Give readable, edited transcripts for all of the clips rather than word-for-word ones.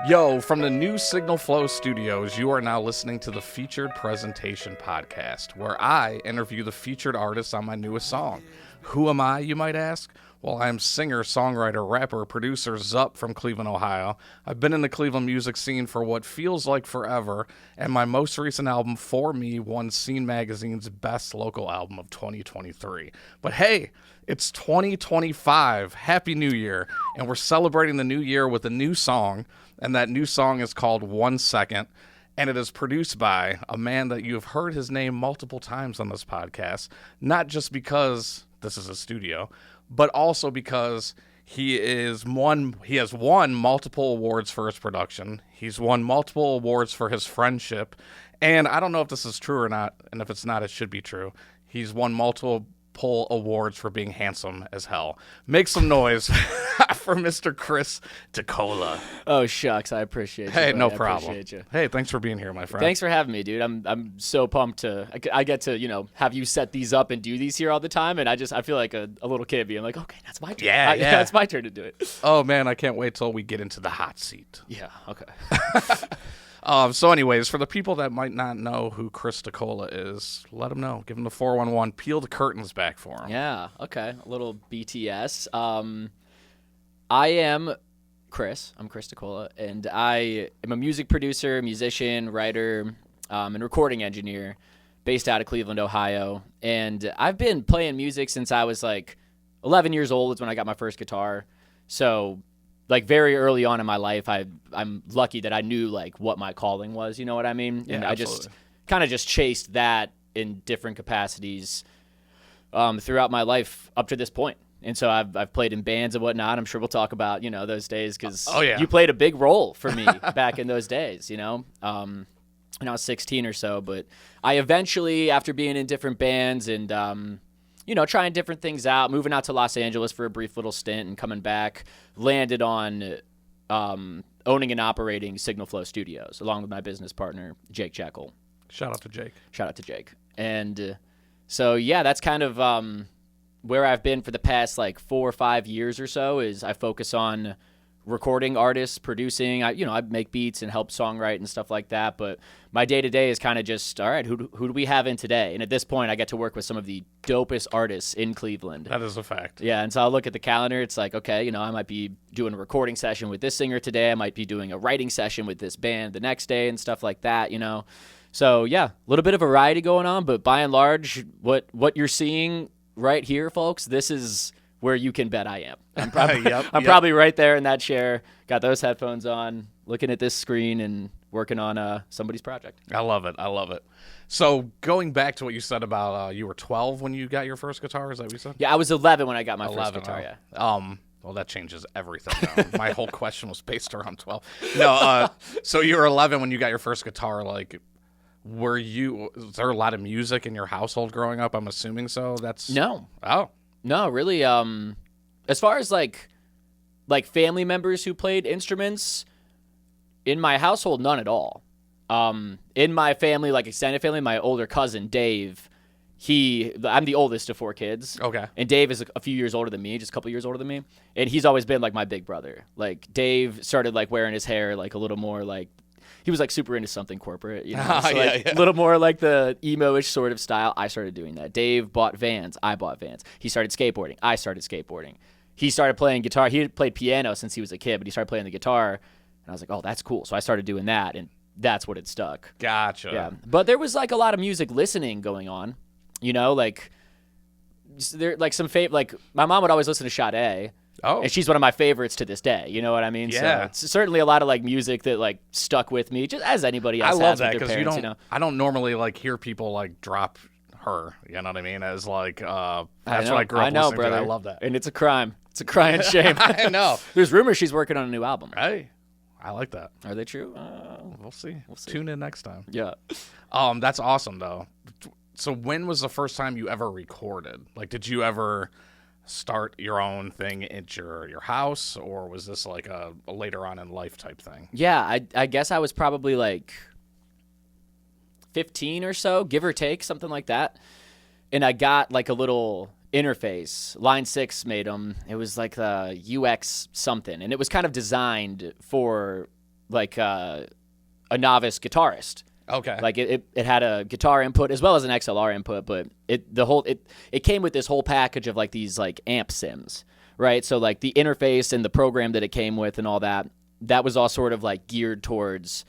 Yo, from the new Signal Flow Studios, you are now listening to the Featured Presentation Podcast, where I interview the featured artists on my newest song. Who am I, you might ask? Well, I am singer, songwriter, rapper, producer ZuP from Cleveland, Ohio. I've been in the Cleveland music scene for what feels like forever, and my most recent album, For Me, won Scene Magazine's Best Local Album of 2023. But hey, it's 2025. Happy New Year. And we're celebrating the new year with a new song, and that new song is called 1 Second, and it is produced by a man that you have heard his name multiple times on this podcast, not just because this is a studio, but also because he has won multiple awards for his production. He's won multiple awards for his friendship, and I don't know if this is true or not, and if it's not, it should be true. He's won multiple awards for being handsome as hell. Make some noise for Mr. Chris DiCola. Oh shucks, I appreciate you. Hey, buddy. no I problem. appreciate you. Hey, thanks for being here, my friend. Thanks for having me, dude. I'm so pumped to I get to have you set these up and do these here all the time, and I feel like a little kid being like, okay, that's my turn. Yeah, it's my turn to do it. Oh man, I can't wait till we get into the hot seat. Yeah. Okay. So anyways, for the people that might not know who Chris DiCola is, let them know. Give them the 411. Peel the curtains back for him. Yeah. Okay. A little BTS. I am Chris. I'm Chris DiCola, and I am a music producer, musician, writer, and recording engineer based out of Cleveland, Ohio. And I've been playing music since I was like 11 years old is when I got my first guitar. So like very early on in my life, I'm lucky that I knew like what my calling was, you know what I mean? Yeah, and absolutely. I just kind of just chased that in different capacities throughout my life up to this point. And so I've played in bands and whatnot. I'm sure we'll talk about, those days because you played a big role for me back in those days, when I was 16 or so. But I eventually, after being in different bands and, trying different things out, moving out to Los Angeles for a brief little stint and coming back, landed on owning and operating Signal Flow Studios along with my business partner, Jake Jekyll. Shout out to Jake. And so, yeah, that's kind of where I've been for the past like 4 or 5 years or so is I focus on recording artists, producing. I make beats and help songwrite and stuff like that. But my day-to-day is kind of just, all right, who do we have in today? And at this point, I get to work with some of the dopest artists in Cleveland. That is a fact. Yeah, and so I'll look at the calendar. It's like, okay, I might be doing a recording session with this singer today. I might be doing a writing session with this band the next day and stuff like that, So, yeah, a little bit of variety going on. But by and large, what you're seeing right here, folks, this is where you can bet I am. I'm probably, probably right there in that chair, got those headphones on, looking at this screen and working on somebody's project. I love it. So going back to what you said about you were 12 when you got your first guitar, is that what you said? Yeah, I was 11 when I got my first guitar, yeah. Well, that changes everything now. My whole question was based around 12. No, so you were 11 when you got your first guitar, like... Was there a lot of music in your household growing up? I'm assuming so. No. Oh. No, really. As far as like family members who played instruments, in my household, none at all. In my family, like extended family, my older cousin, Dave, I'm the oldest of 4 kids. Okay. And Dave is a few years older than me, just a couple years older than me. And he's always been like my big brother. Like Dave started like wearing his hair like a little more like, he was like super into something corporate, a little more like the emo-ish sort of style. I started doing that. Dave bought Vans. I bought Vans. He started skateboarding. I started skateboarding. He started playing guitar. He had played piano since he was a kid, but he started playing the guitar, and I was like, oh, that's cool. So I started doing that, and that's what it stuck. Gotcha. Yeah, but there was like a lot of music listening going on, like there like some like my mom would always listen to Sade. Oh. And she's one of my favorites to this day. You know what I mean? Yeah. So it's certainly a lot of like music that like stuck with me, just as anybody else. I love has that because you don't. I don't normally like hear people like drop her. You know what I mean? As like that's what I grew up listening brother. to. I love that. And it's a crime. It's a crying shame. I know. There's rumors she's working on a new album. Hey, I like that. Are they true? We'll see. Tune in next time. Yeah. That's awesome though. So when was the first time you ever recorded? Like, did you ever start your own thing at your house, or was this like a later on in life type thing? Yeah, I guess I was probably like 15 or so, give or take, something like that. And I got like a little interface. Line 6 made them. It was like the UX something, and it was kind of designed for like a novice guitarist. Okay. Like it had a guitar input as well as an XLR input, but it came with this whole package of like these like amp sims, right? So like the interface and the program that it came with and all that was all sort of like geared towards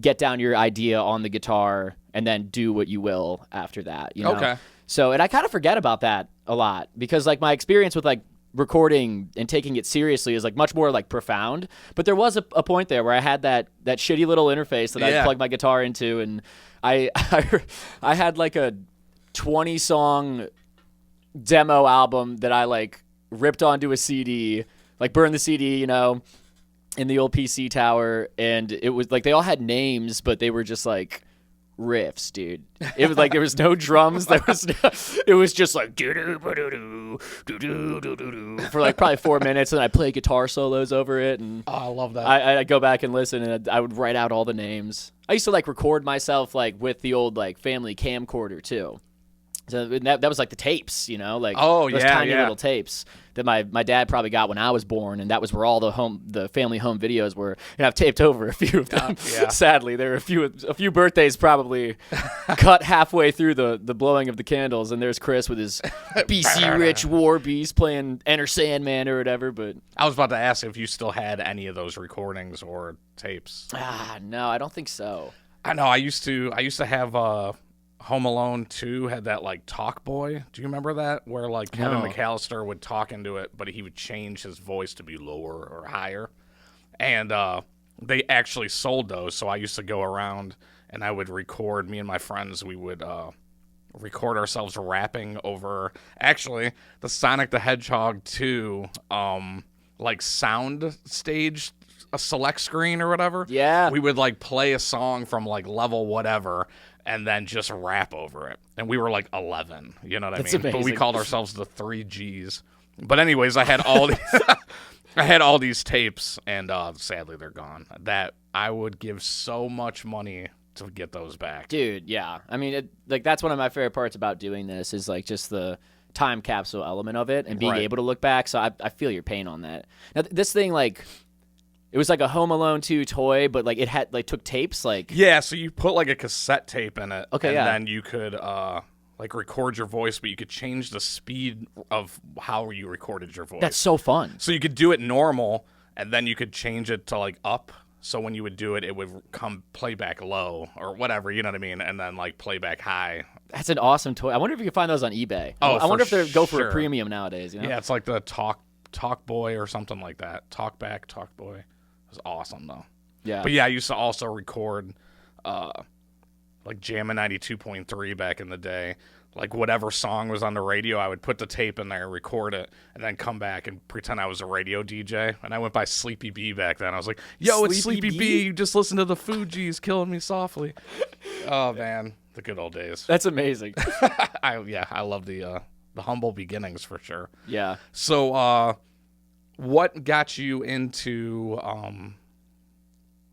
get down your idea on the guitar and then do what you will after that, you know? Okay. So, and I kind of forget about that a lot because like my experience with like recording and taking it seriously is like much more like profound, but there was a point there where I had that shitty little interface that I plugged my guitar into, and I had like a 20 song demo album that I like ripped onto a CD, like burned the CD, you know, in the old PC tower, and it was like they all had names, but they were just like riffs, dude. It was like there was no drums. It was just like for like probably 4 minutes, and I play guitar solos over it. And I love that. I go back and listen, and I would write out all the names. I used to like record myself like with the old like family camcorder too. So that was like the tapes, you know, like those tiny little tapes that my dad probably got when I was born, and that was where all the family home videos were. And I've taped over a few of them. Sadly, there are a few birthdays probably cut halfway through the blowing of the candles, and there's Chris with his BC Rich War Beast playing Enter Sandman or whatever. But I was about to ask if you still had any of those recordings or tapes. No, I don't think so. I know I used to have Home Alone 2 had that like Talk Boy. Do you remember that? Where like Kevin McAllister would talk into it, but he would change his voice to be lower or higher. And they actually sold those, so I used to go around and I would record, me and my friends, we would record ourselves rapping over actually the Sonic the Hedgehog 2 like sound stage, a select screen or whatever. Yeah. We would like play a song from like level whatever and then just rap over it. And we were like 11, you know what I mean? Amazing. But we called ourselves the 3 Gs. But anyways, I had all these tapes, and sadly they're gone. That I would give so much money to get those back. Dude, yeah. I mean, like that's one of my favorite parts about doing this is like just the time capsule element of it and being able to look back. So I feel your pain on that. Now, this thing, like, it was like a Home Alone 2 toy, but like it had like took tapes, like so you put like a cassette tape in it, then you could like record your voice, but you could change the speed of how you recorded your voice. That's so fun. So you could do it normal, and then you could change it to like up. So when you would do it, it would come playback low or whatever, you know what I mean, and then like playback high. That's an awesome toy. I wonder if you can find those on eBay. Oh, I wonder if they go for a premium nowadays. You know? Yeah, it's like the Talk Boy or something like that. Talk Boy. It was awesome though. Yeah. But yeah, I used to also record like Jammin' 92.3 back in the day. Like whatever song was on the radio, I would put the tape in there, record it, and then come back and pretend I was a radio DJ. And I went by Sleepy B back then. I was like, yo, it's Sleepy B. You just listen to the Fugees killing me softly. Oh man, the good old days. That's amazing. I love the humble beginnings for sure. Yeah. So what got you into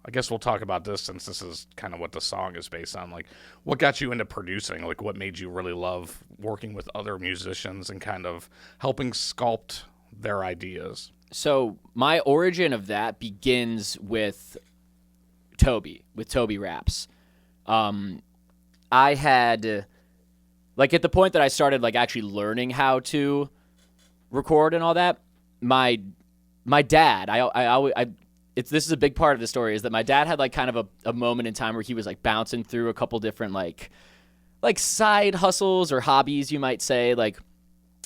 I guess we'll talk about this since this is kind of what the song is based on. Like, what got you into producing? Like, what made you really love working with other musicians and kind of helping sculpt their ideas? So my origin of that begins with Toby Raps. I had, like, at the point that I started, like, actually learning how to record and all that, my dad, this is a big part of the story, is that my dad had like kind of a moment in time where he was like bouncing through a couple different like side hustles or hobbies, you might say. Like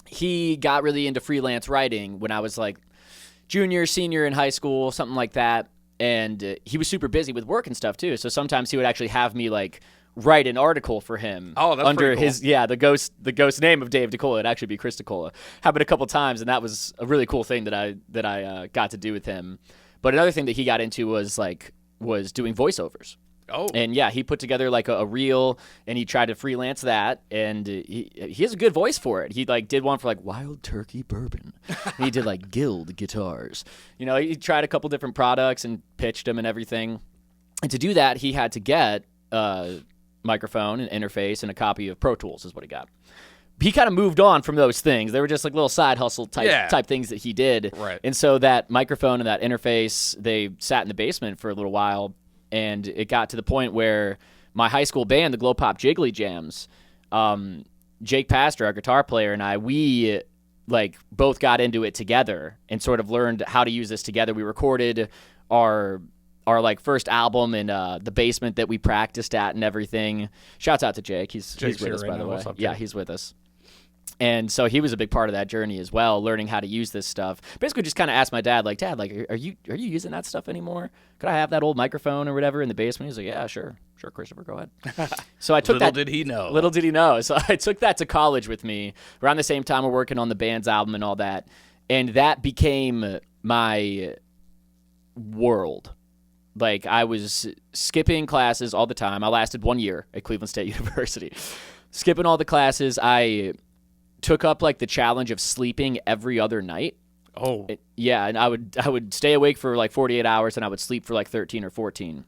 he got really into freelance writing when I was like junior, senior in high school, something like that. And he was super busy with work and stuff too. So sometimes he would actually have me like write an article for him under cool. his the ghost name of Dave DiCola. It'd actually be Chris DiCola. Happened a couple times, and that was a really cool thing that I got to do with him. But another thing that he got into was doing voiceovers. Oh. And yeah, he put together like a reel, and he tried to freelance that, and he has a good voice for it. He like did one for like Wild Turkey Bourbon. He did like Guild guitars. You know, he tried a couple different products and pitched them and everything. And to do that, he had to get a microphone, an interface, and a copy of Pro Tools is what he got. he kind of moved on from those things. They were just like little side hustle type things that he did. Right. And so that microphone and that interface, they sat in the basement for a little while, and it got to the point where my high school band, the Glow Pop Jiggly Jams, Jake Pastor, our guitar player, and I, we like both got into it together and sort of learned how to use this together. We recorded our like first album in the basement that we practiced at and everything. Shouts out to Jake. He's with us, by the way. Yeah, he's with us. And so he was a big part of that journey as well, learning how to use this stuff. Basically just kind of asked my dad, like, Dad, like, are you using that stuff anymore? Could I have that old microphone or whatever in the basement? He's like, yeah, sure, Christopher, go ahead. So I took Little did he know. So I took that to college with me around the same time we're working on the band's album and all that. And that became my world. Like, I was skipping classes all the time. I lasted 1 year at Cleveland State University. Skipping all the classes. I took up like the challenge of sleeping every other night. Oh. Yeah, and I would stay awake for like 48 hours and I would sleep for like 13 or 14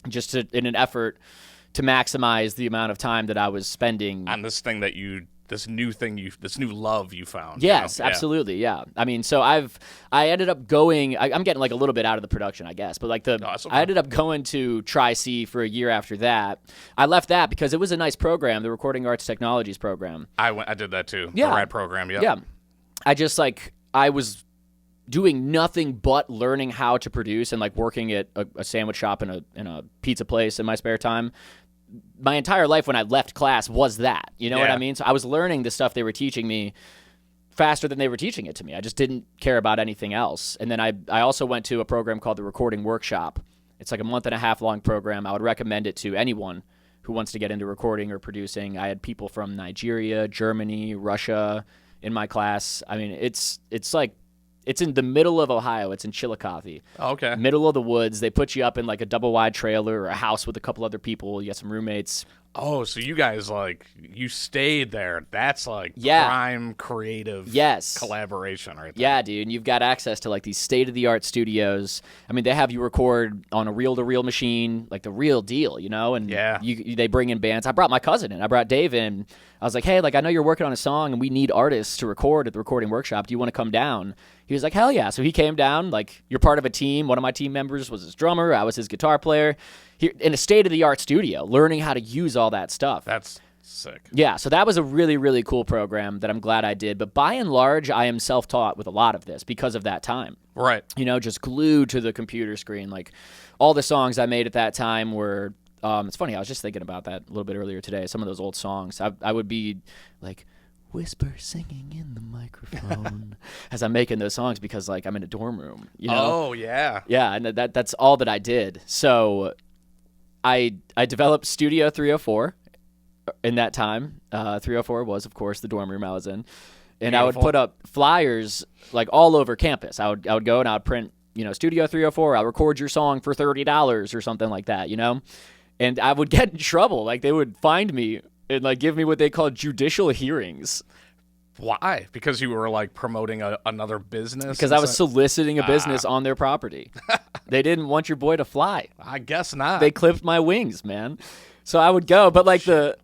just in an effort to maximize the amount of time that I was spending on this new love you found. Yes, absolutely. Yeah. I mean, so I ended up going, I'm getting like a little bit out of the production, I guess, but like I ended up going to Tri-C for a year after that. I left that because it was a nice program, the Recording Arts Technologies program. I did that too. Yeah. The RAD program. Yeah. Yeah. I was doing nothing but learning how to produce and like working at a sandwich shop in a pizza place in my spare time. My entire life when I left class was that, you know what I mean? So I was learning the stuff they were teaching me faster than they were teaching it to me. I just didn't care about anything else. And then I also went to a program called the Recording Workshop. It's like a 1.5 long program. I would recommend it to anyone who wants to get into recording or producing. I had people from Nigeria, Germany, Russia in my class. I mean, it's in the middle of Ohio. It's in Chillicothe. Oh, okay. Middle of the woods. They put you up in like a double-wide trailer or a house with a couple other people. You got some roommates. Oh, so you guys, like, you stayed there. That's, like, prime creative collaboration right there. Yeah, dude. And you've got access to, like, these state-of-the-art studios. I mean, they have you record on a reel-to-reel machine, like the real deal, you know? And they bring in bands. I brought my cousin in. I brought Dave in. I was like, hey, like, I know you're working on a song, and we need artists to record at the Recording Workshop. Do you want to come down? He was like, hell yeah. So he came down. Like, you're part of a team. One of my team members was his drummer. I was his guitar player. Here in a state-of-the-art studio, learning how to use all that stuff. That's sick. Yeah, so that was a really, really cool program that I'm glad I did. But by and large, I am self-taught with a lot of this because of that time. Right. You know, just glued to the computer screen. Like, all the songs I made at that time were... it's funny, I was just thinking about that a little bit earlier today. Some of those old songs. I would be, like... whisper singing in the microphone as I'm making those songs because, like, I'm in a dorm room, you know? Oh, yeah. Yeah, and that's all that I did. So I developed Studio 304 in that time. 304 was, of course, the dorm room I was in. And Beautiful. I would put up flyers, like, all over campus. I would go and I would print, you know, Studio 304, I'll record your song for $30 or something like that, you know? And I would get in trouble. Like, they would find me and, like, give me what they call judicial hearings. Why? Because you were, like, promoting another business? Because I was soliciting a business on their property. They didn't want your boy to fly. I guess not. They clipped my wings, man. So I would go, but, like, the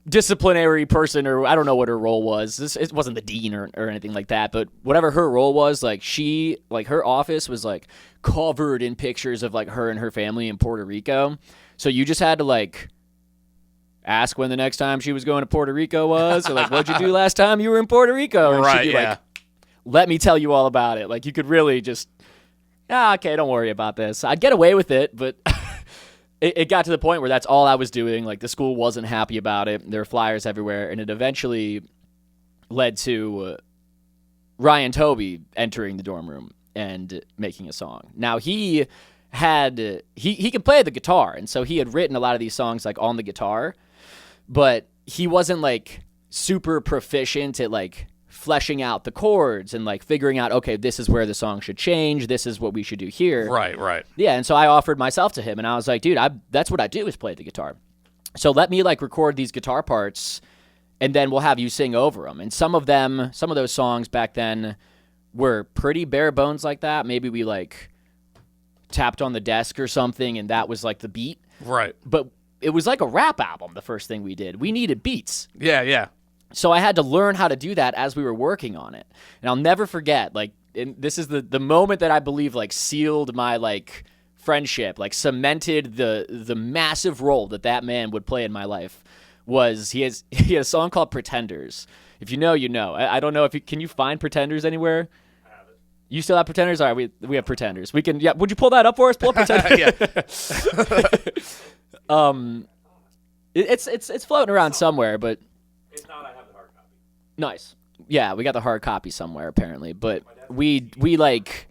disciplinary person, or I don't know what her role was. It wasn't the dean or anything like that, but whatever her role was, like, her office was, like, covered in pictures of, like, her and her family in Puerto Rico. So you just had to, like, ask when the next time she was going to Puerto Rico was, or, like, what'd you do last time you were in Puerto Rico? And right, she'd be like, let me tell you all about it. Like, you could really just, okay, don't worry about this. I'd get away with it, but it got to the point where that's all I was doing. Like, the school wasn't happy about it. There were flyers everywhere, and it eventually led to Ryan Toby entering the dorm room and making a song. Now, he could play the guitar, and so he had written a lot of these songs, like, on the guitar, but he wasn't, like, super proficient at, like, fleshing out the chords and, like, figuring out, okay, this is where the song should change, this is what we should do here. Right. Yeah, and so I offered myself to him, and I was like, dude, that's what I do is play the guitar. So let me, like, record these guitar parts, and then we'll have you sing over them. And some of those songs back then were pretty bare bones like that. Maybe we, like, tapped on the desk or something, and that was, like, the beat. Right. But it was like a rap album, the first thing we did. We needed beats. Yeah. So I had to learn how to do that as we were working on it. And I'll never forget, like, and this is the moment that I believe, like, sealed my, like, friendship, like, cemented the massive role that man would play in my life, was he had a song called Pretenders. If you know, you know. I don't know if can you find Pretenders anywhere? I have it. You still have Pretenders? All right, we have Pretenders. We can, yeah, would you pull that up for us? Pull up Pretenders. It's floating around somewhere, but If not, I have the hard copy. nice. Yeah, we got the hard copy somewhere apparently, but we like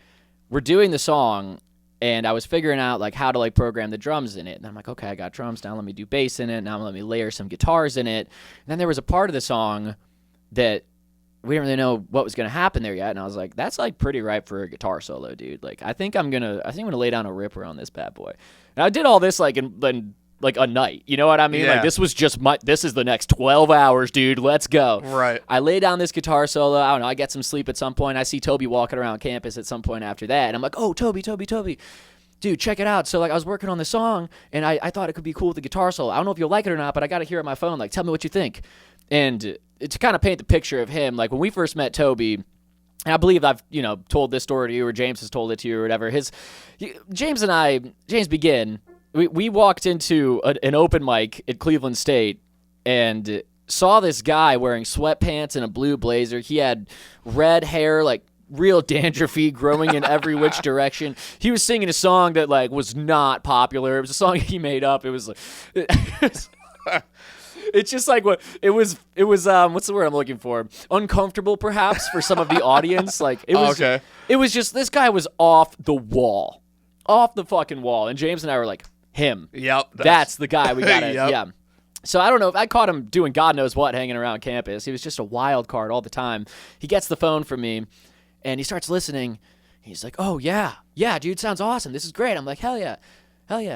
we're doing the song, and I was figuring out like how to like program the drums in it, and I'm like, okay, I got drums now. Let me do bass in it. Now let me layer some guitars in it. And then there was a part of the song that we didn't really know what was gonna happen there yet, and I was like, that's like pretty ripe for a guitar solo, dude. Like I think I'm gonna lay down a ripper on this bad boy. And I did all this like in like a night, you know what I mean? Yeah. Like this was just this is the next 12 hours, dude. Let's go. Right. I lay down this guitar solo. I don't know. I get some sleep at some point. I see Toby walking around campus at some point after that, and I'm like, oh, Toby, dude, check it out. So like I was working on the song, and I thought it could be cool with the guitar solo. I don't know if you'll like it or not, but I got to hear it on my phone. Like, tell me what you think. And to kind of paint the picture of him, like when we first met Toby, and I believe I've told this story to you, or James has told it to you, or whatever. James Begin. We walked into an open mic at Cleveland State and saw this guy wearing sweatpants and a blue blazer. He had red hair, like real dandruffy, growing in every which direction. He was singing a song that like was not popular. It was a song he made up. It was like it's just like what it was. What's the word I'm looking for? Uncomfortable, perhaps, for some of the audience. Like it was. Okay. It was just this guy was off the wall, off the fucking wall, and James and I were like, him. Yep. That's the guy we gotta. Yep. Yeah. So I don't know if I caught him doing God knows what hanging around campus. He was just a wild card all the time. He gets the phone from me, and he starts listening. He's like, "Oh yeah, dude, sounds awesome. This is great." I'm like, "Hell yeah."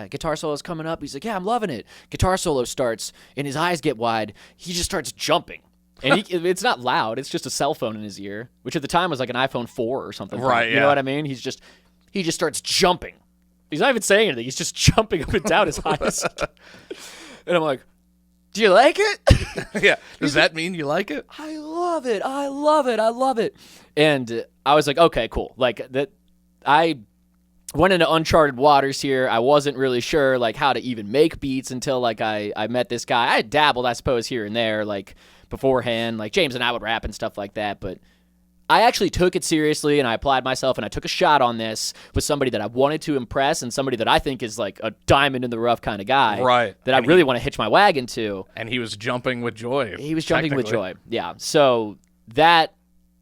Guitar solo's coming up. He's like, "Yeah, I'm loving it." Guitar solo starts, and his eyes get wide. He just starts jumping. And it's not loud. It's just a cell phone in his ear, which at the time was like an iPhone 4 or something. Right, You know what I mean? He just starts jumping. He's not even saying anything. He's just jumping up and down his eyes. And I'm like, do you like it? Yeah. Does that mean you like it? I love it. And I was like, okay, cool. Like that, I went into uncharted waters here. I wasn't really sure like how to even make beats until like I met this guy. I had dabbled, I suppose, here and there, like beforehand. Like James and I would rap and stuff like that, but I actually took it seriously, and I applied myself, and I took a shot on this with somebody that I wanted to impress and somebody that I think is like a diamond in the rough kind of guy. Right. That I really want to hitch my wagon to. And he was jumping with joy. He was jumping with joy. Yeah. So that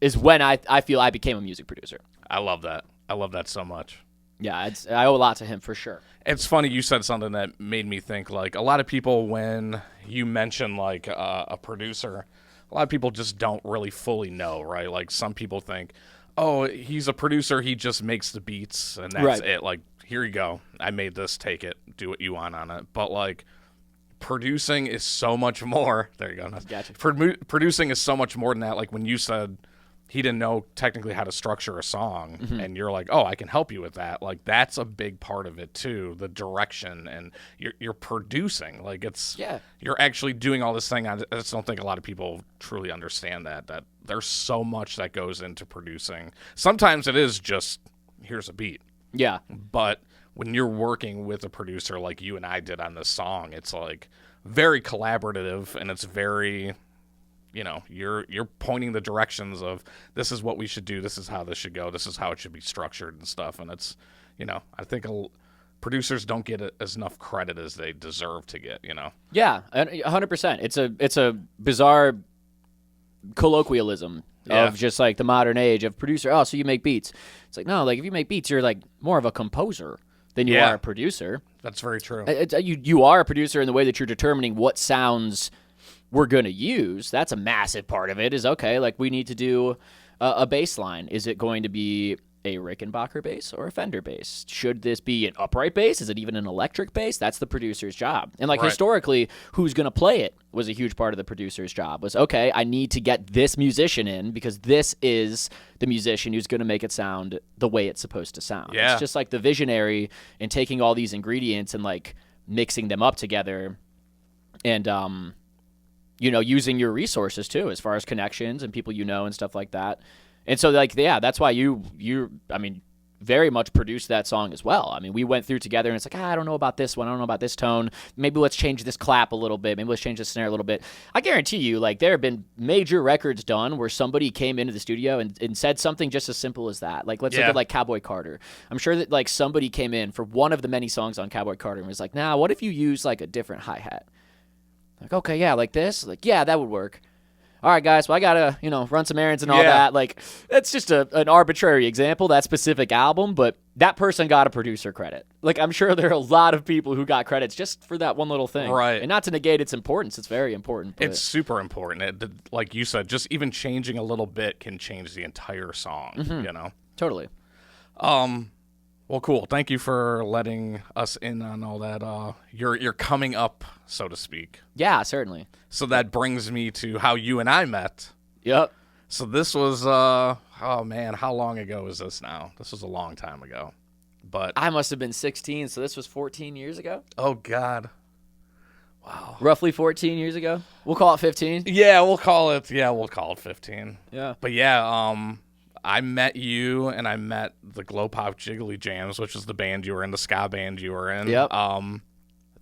is when I feel I became a music producer. I love that. I love that so much. Yeah, I owe a lot to him for sure. It's funny you said something that made me think, like, a lot of people, when you mention, like, a producer, a lot of people just don't really fully know, right? Like, some people think, oh, he's a producer, he just makes the beats, and that's it. Like, here you go. I made this, take it, do what you want on it. But, like, producing is so much more. There you go. Gotcha. Producing is so much more than that. Like, when you said he didn't know technically how to structure a song, and you're like, oh, I can help you with that. Like, that's a big part of it too, the direction, and you're producing. Like, you're actually doing all this thing. I just don't think a lot of people truly understand that there's so much that goes into producing. Sometimes it is just, here's a beat. Yeah. But when you're working with a producer like you and I did on this song, it's like very collaborative, and it's very, you're pointing the directions of, this is what we should do, this is how this should go, this is how it should be structured and stuff. And it's, I think producers don't get as enough credit as they deserve to get, Yeah, 100%. It's a bizarre colloquialism of just like the modern age of producer. Oh, so you make beats. It's like, no, like if you make beats, you're like more of a composer than you are a producer. That's very true. You are a producer in the way that you're determining what sounds we're going to use. That's a massive part of it, is, okay, like we need to do a bass line. Is it going to be a Rickenbacker bass or a Fender bass? Should this be an upright bass? Is it even an electric bass? That's the producer's job. And like historically, who's going to play it was a huge part of the producer's job. Was, okay, I need to get this musician in because this is the musician who's going to make it sound the way it's supposed to sound. Yeah. It's just like the visionary and taking all these ingredients and like mixing them up together and using your resources too, as far as connections and people and stuff like that. And so that's why you very much produced that song as well. I mean, we went through together and it's like, I don't know about this one. I don't know about this tone. Maybe let's change this clap a little bit. Maybe let's change the snare a little bit. I guarantee you, there have been major records done where somebody came into the studio and said something just as simple as that. Let's look at Cowboy Carter. I'm sure that somebody came in for one of the many songs on Cowboy Carter and was like, nah, what if you use a different hi-hat? Okay, yeah, like this? Yeah, that would work. All right, guys, well, I got to, run some errands and all that. That's just an arbitrary example, that specific album, but that person got a producer credit. I'm sure there are a lot of people who got credits just for that one little thing. Right. And not to negate its importance. It's very important. It's super important. Like you said, just even changing a little bit can change the entire song, Totally. Well, cool. Thank you for letting us in on all that. You're coming up, so to speak. Yeah, certainly. So that brings me to how you and I met. Yep. So this was, oh man, how long ago is this now? This was a long time ago. But I must have been 16, so this was 14 years ago? Oh, God. Wow. Roughly 14 years ago? We'll call it 15? Yeah, we'll call it 15. Yeah. But yeah, I met you, and I met the Glow Pop Jiggly Jams, which is the band you were in, the ska band you were in. Yep.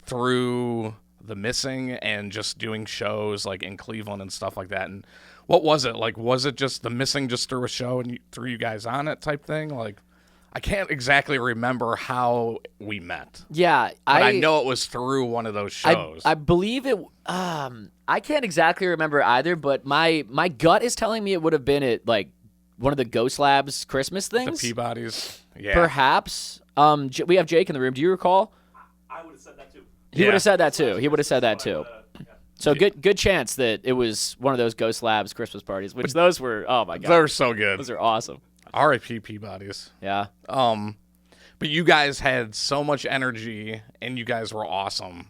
Through The Missing and just doing shows in Cleveland and stuff like that. And what was it? Was it just The Missing just threw a show and threw you guys on it type thing? I can't exactly remember how we met. Yeah. But I know it was through one of those shows. I believe it. I can't exactly remember either, but my gut is telling me it would have been at one of the Ghost Labs Christmas things. The Peabodys. Yeah. Perhaps. We have Jake in the room. Do you recall? I would have said that too. He would have said that too. So good chance that it was one of those Ghost Labs Christmas parties, which those were, oh my God. They're so good. Those are awesome. R.I.P. Peabodys. Yeah. But you guys had so much energy, and you guys were awesome.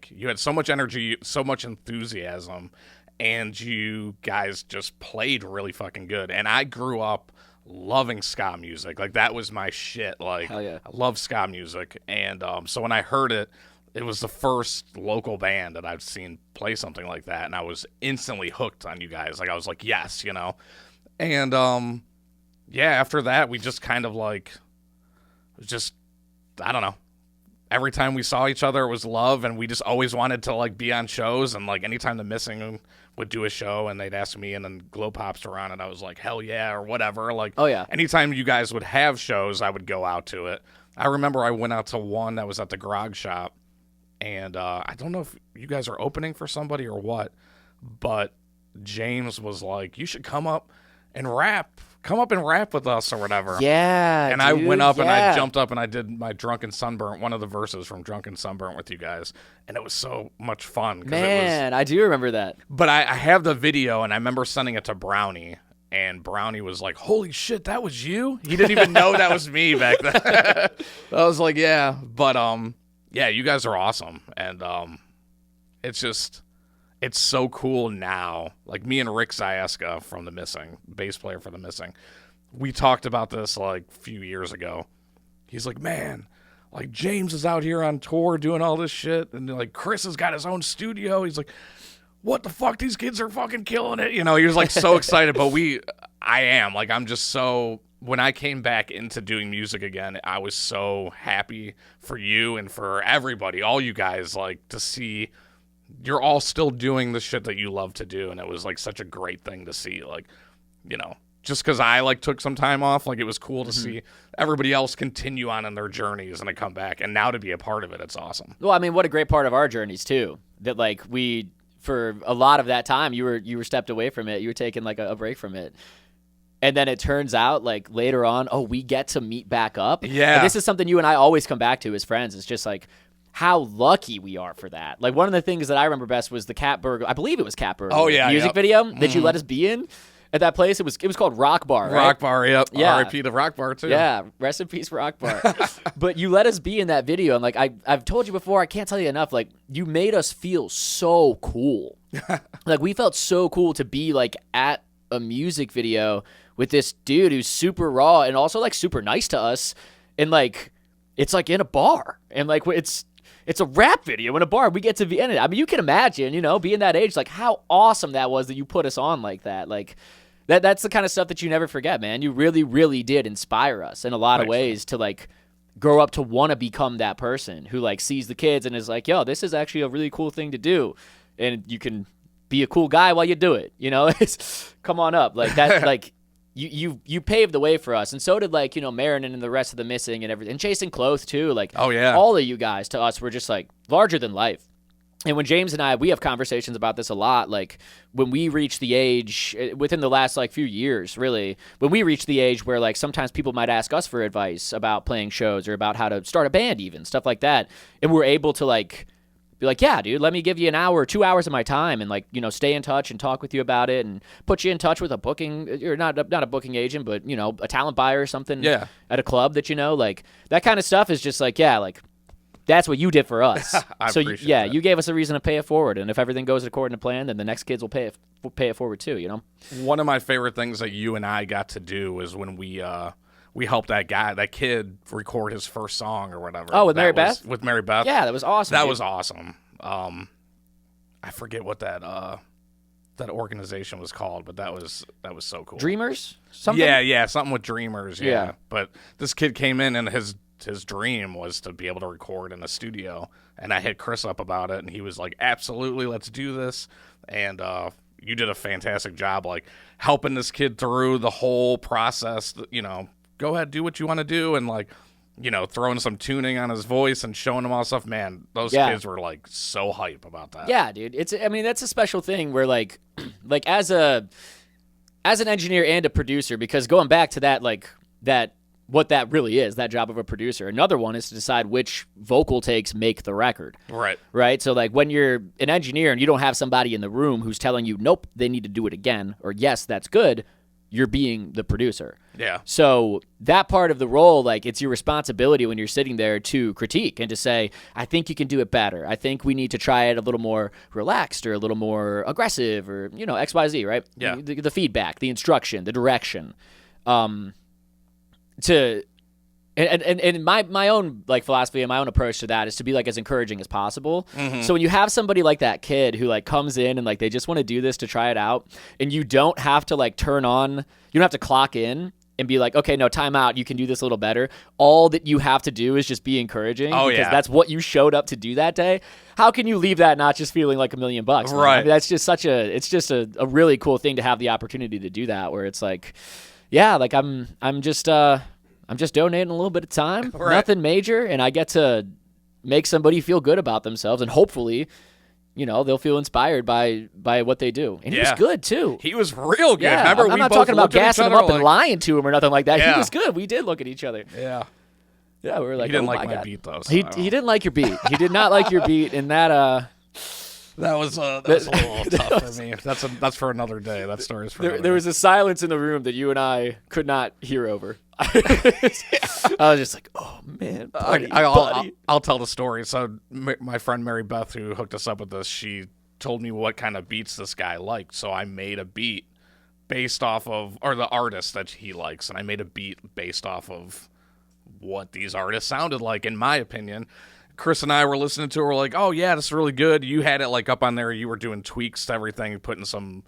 You had so much energy, so much enthusiasm, and you guys just played really fucking good. And I grew up loving ska music. That was my shit. Hell yeah. I love ska music. And so when I heard it, it was the first local band that I've seen play something like that, and I was instantly hooked on you guys. I was like, yes, And after that, we just kind of I don't know. Every time we saw each other, it was love, and we just always wanted to be on shows. And anytime The Missing would do a show, and they'd ask me, and then Glow Pops were on it, I was like, hell yeah, or whatever. Oh yeah. Anytime you guys would have shows, I would go out to it. I remember I went out to one that was at the Grog Shop, and I don't know if you guys are opening for somebody or what, but James was like, you should come up and rap. Come up and rap with us or whatever. Yeah, and I went up and I jumped up and I did my Drunken Sunburnt, one of the verses from Drunken Sunburnt with you guys. And it was so much fun. Man, I do remember that. But I have the video, and I remember sending it to Brownie. And Brownie was like, holy shit, that was you? He didn't even know that was me back then. I was like, yeah. But, yeah, you guys are awesome. And it's just... It's so cool now. Me and Rick Zieska from The Missing, bass player for The Missing, we talked about this a few years ago. He's like, man, James is out here on tour doing all this shit, and Chris has got his own studio. He's like, what the fuck? These kids are fucking killing it. He was so excited. But I am. I'm just so, when I came back into doing music again, I was so happy for you and for everybody, all you guys, to see you're all still doing the shit that you love to do. And it was such a great thing to see, just because I took some time off, it was cool to see everybody else continue on in their journeys and to come back. And now to be a part of it, it's awesome. Well, I mean, what a great part of our journeys too, that we, for a lot of that time, you were stepped away from it. You were taking a break from it. And then it turns out later on, we get to meet back up. Yeah. And this is something you and I always come back to as friends. It's just how lucky we are for that. One of the things that I remember best was the Cat Burglar. I believe it was Cat Burglar. Oh yeah, music video that you let us be in at that place. It was called Rock Bar. Right? Rock Bar, yep. Yeah. R.I.P. to Rock Bar too. Yeah, rest in peace, Rock Bar. But you let us be in that video, and I've told you before, I can't tell you enough. You made us feel so cool. We felt so cool to be at a music video with this dude who's super raw and also super nice to us, and it's in a bar, and it's a rap video in a bar. We get to be in it. I mean, you can imagine, being that age, like how awesome that was that you put us on like that. Like that's the kind of stuff that you never forget, man. You really, really did inspire us in a lot of ways to like grow up to want to become that person who like sees the kids and is like, yo, this is actually a really cool thing to do. And you can be a cool guy while you do it. It's come on up like that. Like you paved the way for us. And so did like, Marin and the rest of the Missing and everything. And Jason Cloth too. Like, oh yeah, all of you guys to us were just like larger than life. And when James and I, we have conversations about this a lot, like when we reach the age, within the last like few years, really, when we reach the age where like sometimes people might ask us for advice about playing shows or about how to start a band even, stuff like that. And we're able to like be like, yeah, dude, let me give you an hour or 2 hours of my time and like, stay in touch and talk with you about it and put you in touch with a booking, or not a booking agent, but, a talent buyer or something at a club that, like that kind of stuff is just like, yeah, like, that's what you did for us. So you gave us a reason to pay it forward, and if everything goes according to plan, then the next kids will pay it forward too. One of my favorite things that you and I got to do is when we helped that kid record his first song or whatever. Oh, with Mary Beth. With Mary Beth. Yeah, that was awesome. That was awesome. I forget what that organization was called, but that was so cool. Dreamers. Something? Yeah, something with Dreamers. Yeah, but this kid came in and his dream was to be able to record in a studio, and I hit Chris up about it, and he was like, absolutely, let's do this. And you did a fantastic job like helping this kid through the whole process. Go ahead, do what you want to do, and like throwing some tuning on his voice and showing him all stuff. Man, those kids were like so hype about that. Yeah, dude, that's a special thing where like as an engineer and a producer, because going back to that, like that, what that really is, that job of a producer. Another one is to decide which vocal takes make the record. Right? So, like, when you're an engineer and you don't have somebody in the room who's telling you, nope, they need to do it again, or yes, that's good, you're being the producer. Yeah. So that part of the role, like, it's your responsibility when you're sitting there to critique and to say, I think you can do it better. I think we need to try it a little more relaxed or a little more aggressive or, X, Y, Z, right? Yeah. The feedback, the instruction, the direction. And my own like philosophy and my own approach to that is to be like as encouraging as possible. Mm-hmm. So when you have somebody like that kid who like comes in and like they just want to do this to try it out, and you don't have to like you don't have to clock in and be like, okay, no, time out, you can do this a little better. All that you have to do is just be encouraging because that's what you showed up to do that day. How can you leave that not just feeling like $1 million? Right. I mean, that's just it's just a really cool thing to have the opportunity to do that, where it's like, yeah, like I'm just donating a little bit of time, nothing major, and I get to make somebody feel good about themselves, and hopefully, they'll feel inspired by what they do. And he was good too. He was real good. Yeah, Remember, I'm not talking about gassing him up and lying to him or nothing like that. Yeah. He was good. We did look at each other. Yeah. Yeah, we were like, he didn't like my beat though. So he didn't like your beat. He did not like your beat, and that That was a little tough for me. That's for another day. That story's for another day. There was a silence in the room that you and I could not hear over. I was just like, oh, man, buddy. I'll tell the story. So my friend Mary Beth, who hooked us up with this, she told me what kind of beats this guy liked. So I made a beat based off of, or the artist that he likes, and I made a beat based off of what these artists sounded like, in my opinion. Chris and I were listening to it. We're like, oh, yeah, this is really good. You had it like up on there. You were doing tweaks to everything, putting some,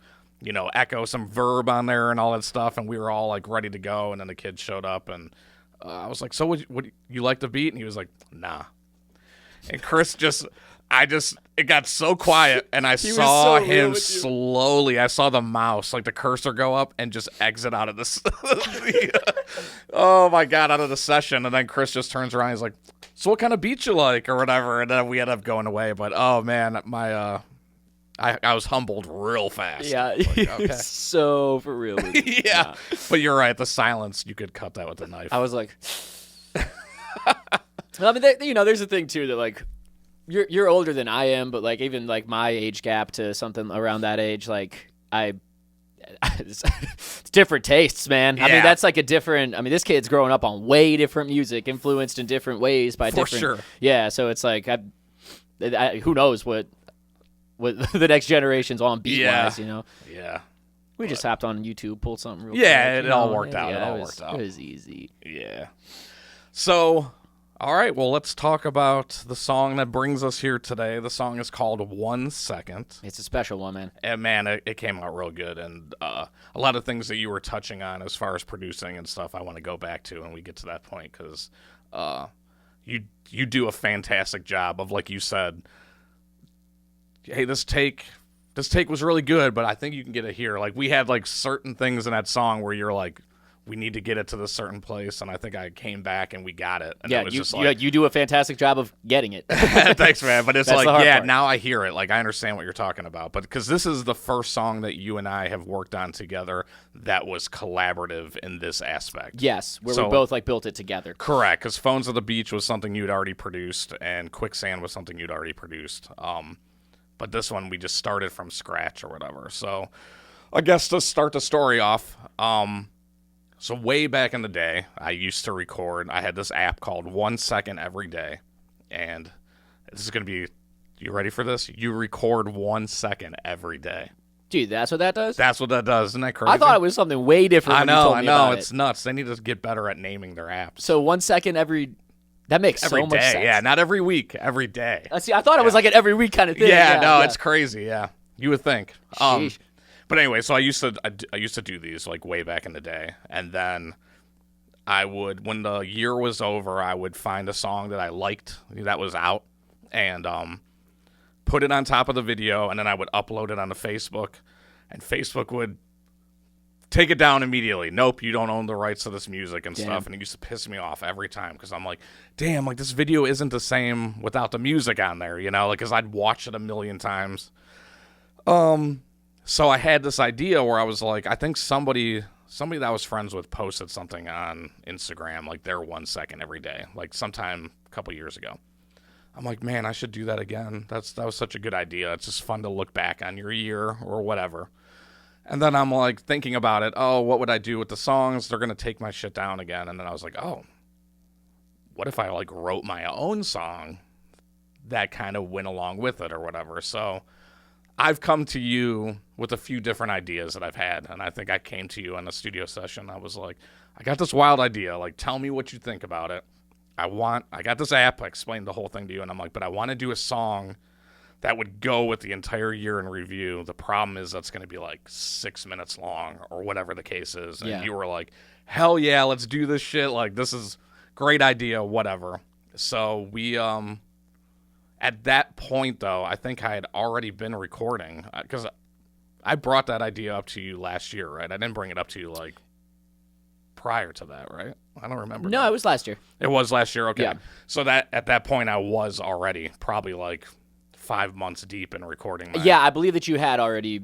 echo, some verb on there and all that stuff. And we were all like ready to go. And then the kid showed up and I was like, so what you like the beat? And he was like, nah. And Chris it got so quiet and I saw him slowly. I saw the mouse, like the cursor go up and just exit out of this. Oh my God, out of the session. And then Chris just turns around. He's like, so what kind of beat you like or whatever? And then we ended up going away. But oh man, I was humbled real fast. Yeah, like, okay. So for real. Yeah, but you're right. The silence, you could cut that with a knife. I was like, I mean, there's a thing too that like you're older than I am, but like even like my age gap to something around that age, like it's different tastes, man. Yeah. I mean, that's like a different. I mean, this kid's growing up on way different music, influenced in different ways by different. For sure. Yeah, so it's like, who knows what the next generation's on beat wise, Yeah. We just hopped on YouTube, pulled something real quick. Yeah, it all worked out. It was easy. Yeah. So, All right, well, let's talk about the song that brings us here today. The song is called 1 Second. It's a special one, man. And, man, it came out real good. And a lot of things that you were touching on as far as producing and stuff I want to go back to when we get to that point because you do a fantastic job of, like you said, hey, this take was really good, but I think you can get it here. Like, we had, like, certain things in that song where you're like, we need to get it to this certain place, and I think I came back and we got it. And yeah, it was just like, you do a fantastic job of getting it. Thanks, man. But it's That's like, yeah, part. now I hear it. Like, I understand what you're talking about. But because this is the first song that you and I have worked on together that was collaborative in this aspect. Yes, where we both like built it together. Correct, because Phones of the Beach was something you'd already produced, and Quicksand was something you'd already produced. But this one, we just started from scratch or whatever. So I guess to start the story off, so way back in the day, I used to record. I had this app called 1 Second Every Day. And this is going to be, you ready for this? You record 1 second every day. Dude, that's what that does? That's what that does. Isn't that crazy? I thought it was something way different. I know. It's nuts. They need to get better at naming their apps. So 1 second every... That makes every so much day, sense. yeah, not every week, every day. See, I thought it was like an every week kind of thing. Yeah, it's crazy. Yeah, you would think. Sheesh. But anyway, so I used to do these like way back in the day, and then I would, when the year was over, I would find a song that I liked that was out, and put it on top of the video, and then I would upload it onto Facebook, and Facebook would take it down immediately. Nope, you don't own the rights to this music and stuff. And it used to piss me off every time because I'm like, damn, like this video isn't the same without the music on there, you know, like because I'd watched it a million times. So I had this idea where I was like, I think somebody that I was friends with posted something on Instagram, like their 1 second every day, like sometime a couple years ago. I'm like, man, I should do that again. That was such a good idea. It's just fun to look back on your year or whatever. And then I'm like thinking about it. Oh, what would I do with the songs? They're going to take my shit down again. And then I was like, oh, what if I like wrote my own song that kind of went along with it or whatever? So I've come to you with a few different ideas that I've had. And I think I came to you in a studio session. I was like, I got this wild idea. Like, tell me what you think about it. I got this app. I explained the whole thing to you. And I'm like, but I want to do a song that would go with the entire year in review. The problem is that's going to be like 6 minutes long or whatever the case is. And you were like, hell yeah, let's do this shit. Like, this is great idea, whatever. So we, at that point though, I think I had already been recording because I brought that idea up to you last year, right? I didn't bring it up to you like prior to that, right? I don't remember. No, it was last year. It was last year. Okay. Yeah. So that at that point I was already probably like 5 months deep in recording that. Yeah, I believe that you had already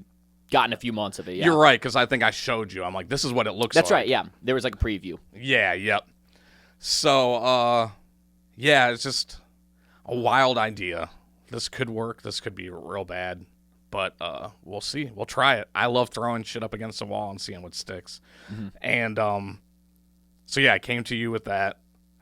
gotten a few months of it. Yeah. You're right, because I think I showed you. I'm like, this is what it looks like. That's right, yeah. There was like a preview. Yeah, yep. So, yeah, it's just a wild idea. This could work. This could be real bad. But we'll see. We'll try it. I love throwing shit up against the wall and seeing what sticks. Mm-hmm. And so, yeah, I came to you with that.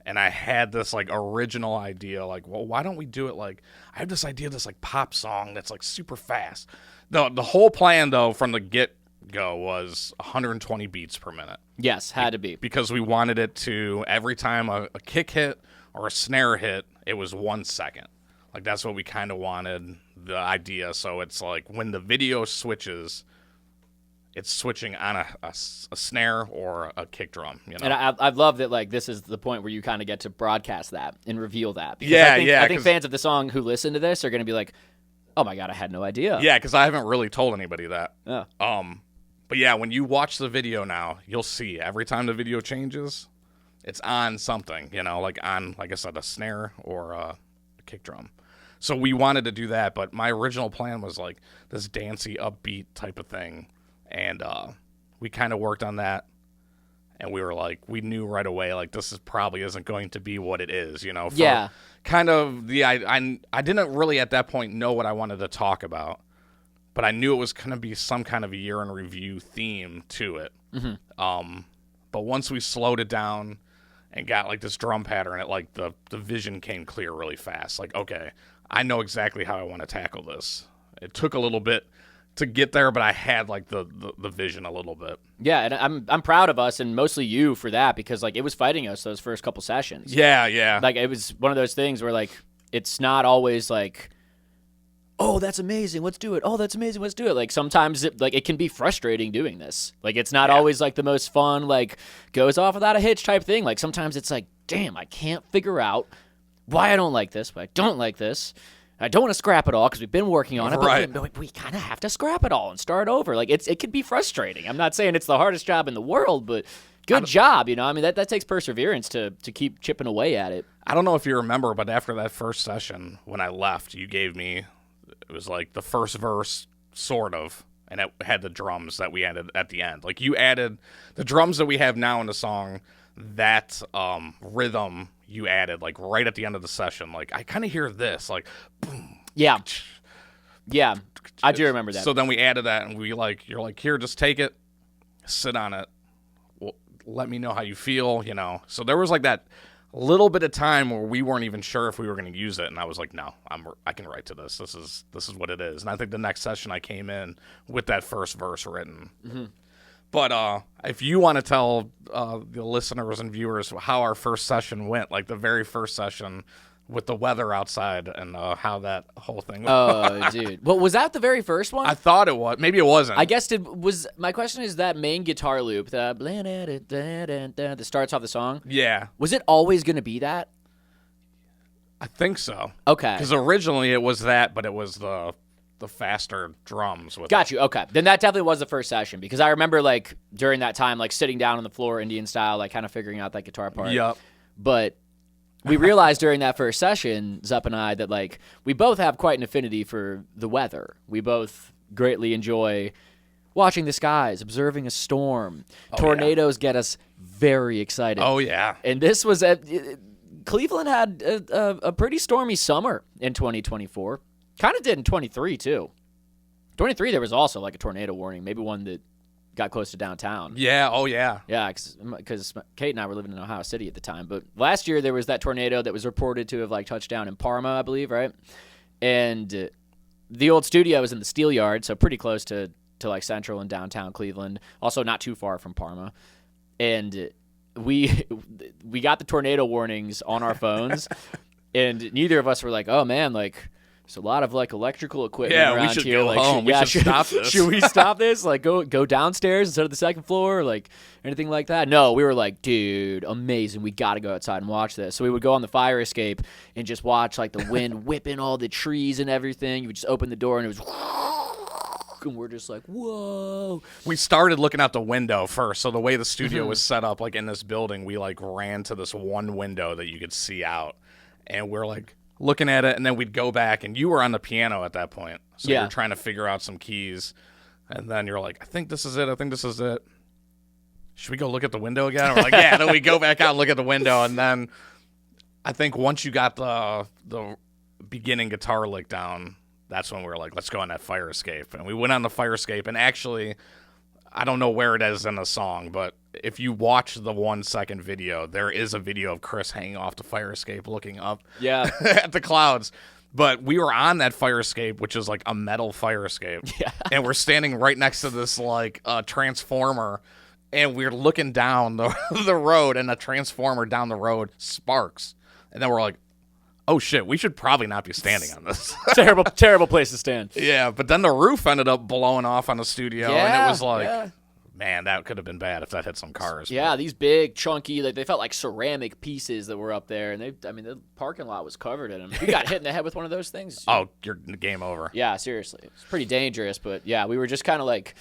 And I had this, like, original idea, like, well, why don't we do it, like, I have this idea, this, like, pop song that's, like, super fast. The whole plan, though, from the get-go was 120 beats per minute. Yes, had to be. Because we wanted it to, every time a kick hit or a snare hit, it was 1 second. Like, that's what we kind of wanted, the idea. So it's, like, when the video switches, it's switching on a snare or a kick drum, you know. And I love that, like, this is the point where you kind of get to broadcast that and reveal that. Because I think fans of the song who listen to this are going to be like, oh my God, I had no idea. Yeah, because I haven't really told anybody that. Yeah. But yeah, when you watch the video now, you'll see every time the video changes, it's on something, you know, like on, like I said, a snare or a kick drum. So we wanted to do that, but my original plan was like this dancey, upbeat type of thing. And we kind of worked on that, and we were like, we knew right away, like, this is probably isn't going to be what it is, you know? Yeah. Kind of I didn't really at that point know what I wanted to talk about, but I knew it was going to be some kind of a year in review theme to it. Mm-hmm. But once we slowed it down and got, like, this drum pattern, it, like, the vision came clear really fast. Like, okay, I know exactly how I want to tackle this. It took a little bit to get there, but I had like the vision a little bit. Yeah, and I'm proud of us and mostly you for that, because like it was fighting us those first couple sessions. Yeah. Like it was one of those things where like it's not always like, oh, that's amazing, let's do it. Oh, that's amazing, let's do it. Like sometimes it can be frustrating doing this. Like it's not always like the most fun, like goes off without a hitch type thing. Like sometimes it's like, damn, I can't figure out why I don't like this, why I don't like this. I don't want to scrap it all because we've been working on it, but we kind of have to scrap it all and start over. Like it can be frustrating. I'm not saying it's the hardest job in the world, but good job. I mean, that takes perseverance to keep chipping away at it. I don't know if you remember, but after that first session, when I left, you gave me, it was like the first verse, sort of, and it had the drums that we added at the end. Like you added the drums that we have now in the song, that rhythm you added like right at the end of the session. Like I kind of hear this, like boom. Yeah, I do remember that. So then we added that, and you're like, here, just take it, sit on it. Well, let me know how you feel, So there was like that little bit of time where we weren't even sure if we were going to use it, and I was like, no, I can write to this. This is what it is. And I think the next session I came in with that first verse written. Mm-hmm. But if you want to tell the listeners and viewers how our first session went, like the very first session with the weather outside and how that whole thing went. Oh, dude. Well, was that the very first one? I thought it was. Maybe it wasn't. I guess my question is that main guitar loop, that starts off the song. Yeah. Was it always going to be that? I think so. Okay. Because originally it was that, but it was the faster drums. Got you. Okay. Then that definitely was the first session, because I remember like during that time, like sitting down on the floor, Indian style, like kind of figuring out that guitar part. Yep. But we realized during that first session, ZuP and I, that like we both have quite an affinity for the weather. We both greatly enjoy watching the skies, observing a storm. Tornadoes get us very excited. Oh, yeah. And this was Cleveland had a pretty stormy summer in 2024. Kind of did in 23, too. 23, there was also like a tornado warning, maybe one that got close to downtown. Yeah, oh, yeah. Yeah, because Kate and I were living in Ohio City at the time. But last year, there was that tornado that was reported to have like touched down in Parma, I believe, right? And the old studio was in the Steel Yard, so pretty close to like central and downtown Cleveland. Also not too far from Parma. And we got the tornado warnings on our phones, and neither of us were like, oh, man, like... There's a lot of like electrical equipment around we should here. Go like, home. We should stop this. Should we stop this? Like, go downstairs instead of the second floor, or like anything like that? No, we were like, dude, amazing. We got to go outside and watch this. So we would go on the fire escape and just watch like the wind whipping all the trees and everything. You would just open the door and it was, and we're just like, whoa. We started looking out the window first. So the way the studio was set up, like in this building, we like ran to this one window that you could see out, and we're like looking at it, and then we'd go back, and you were on the piano at that point. So you're trying to figure out some keys, and then you're like, I think this is it. Should we go look at the window again? And we're like, yeah. Then we go back out and look at the window, and then I think once you got the beginning guitar lick down, that's when we were like, let's go on that fire escape. And we went on the fire escape, and actually, I don't know where it is in the song, but if you watch the 1 second video, there is a video of Chris hanging off the fire escape looking up at the clouds. But we were on that fire escape, which is like a metal fire escape. Yeah. And we're standing right next to this like transformer, and we're looking down the road, and a transformer down the road sparks. And then we're like, oh shit, we should probably not be standing on this. Terrible place to stand. Yeah, but then the roof ended up blowing off on the studio, and it was like, man, that could have been bad if that hit some cars. Yeah, these big, chunky, like they felt like ceramic pieces that were up there, and the parking lot was covered in them. If you got hit in the head with one of those things, oh, you're game over. Yeah, seriously. It's pretty dangerous, but yeah, we were just kind of like,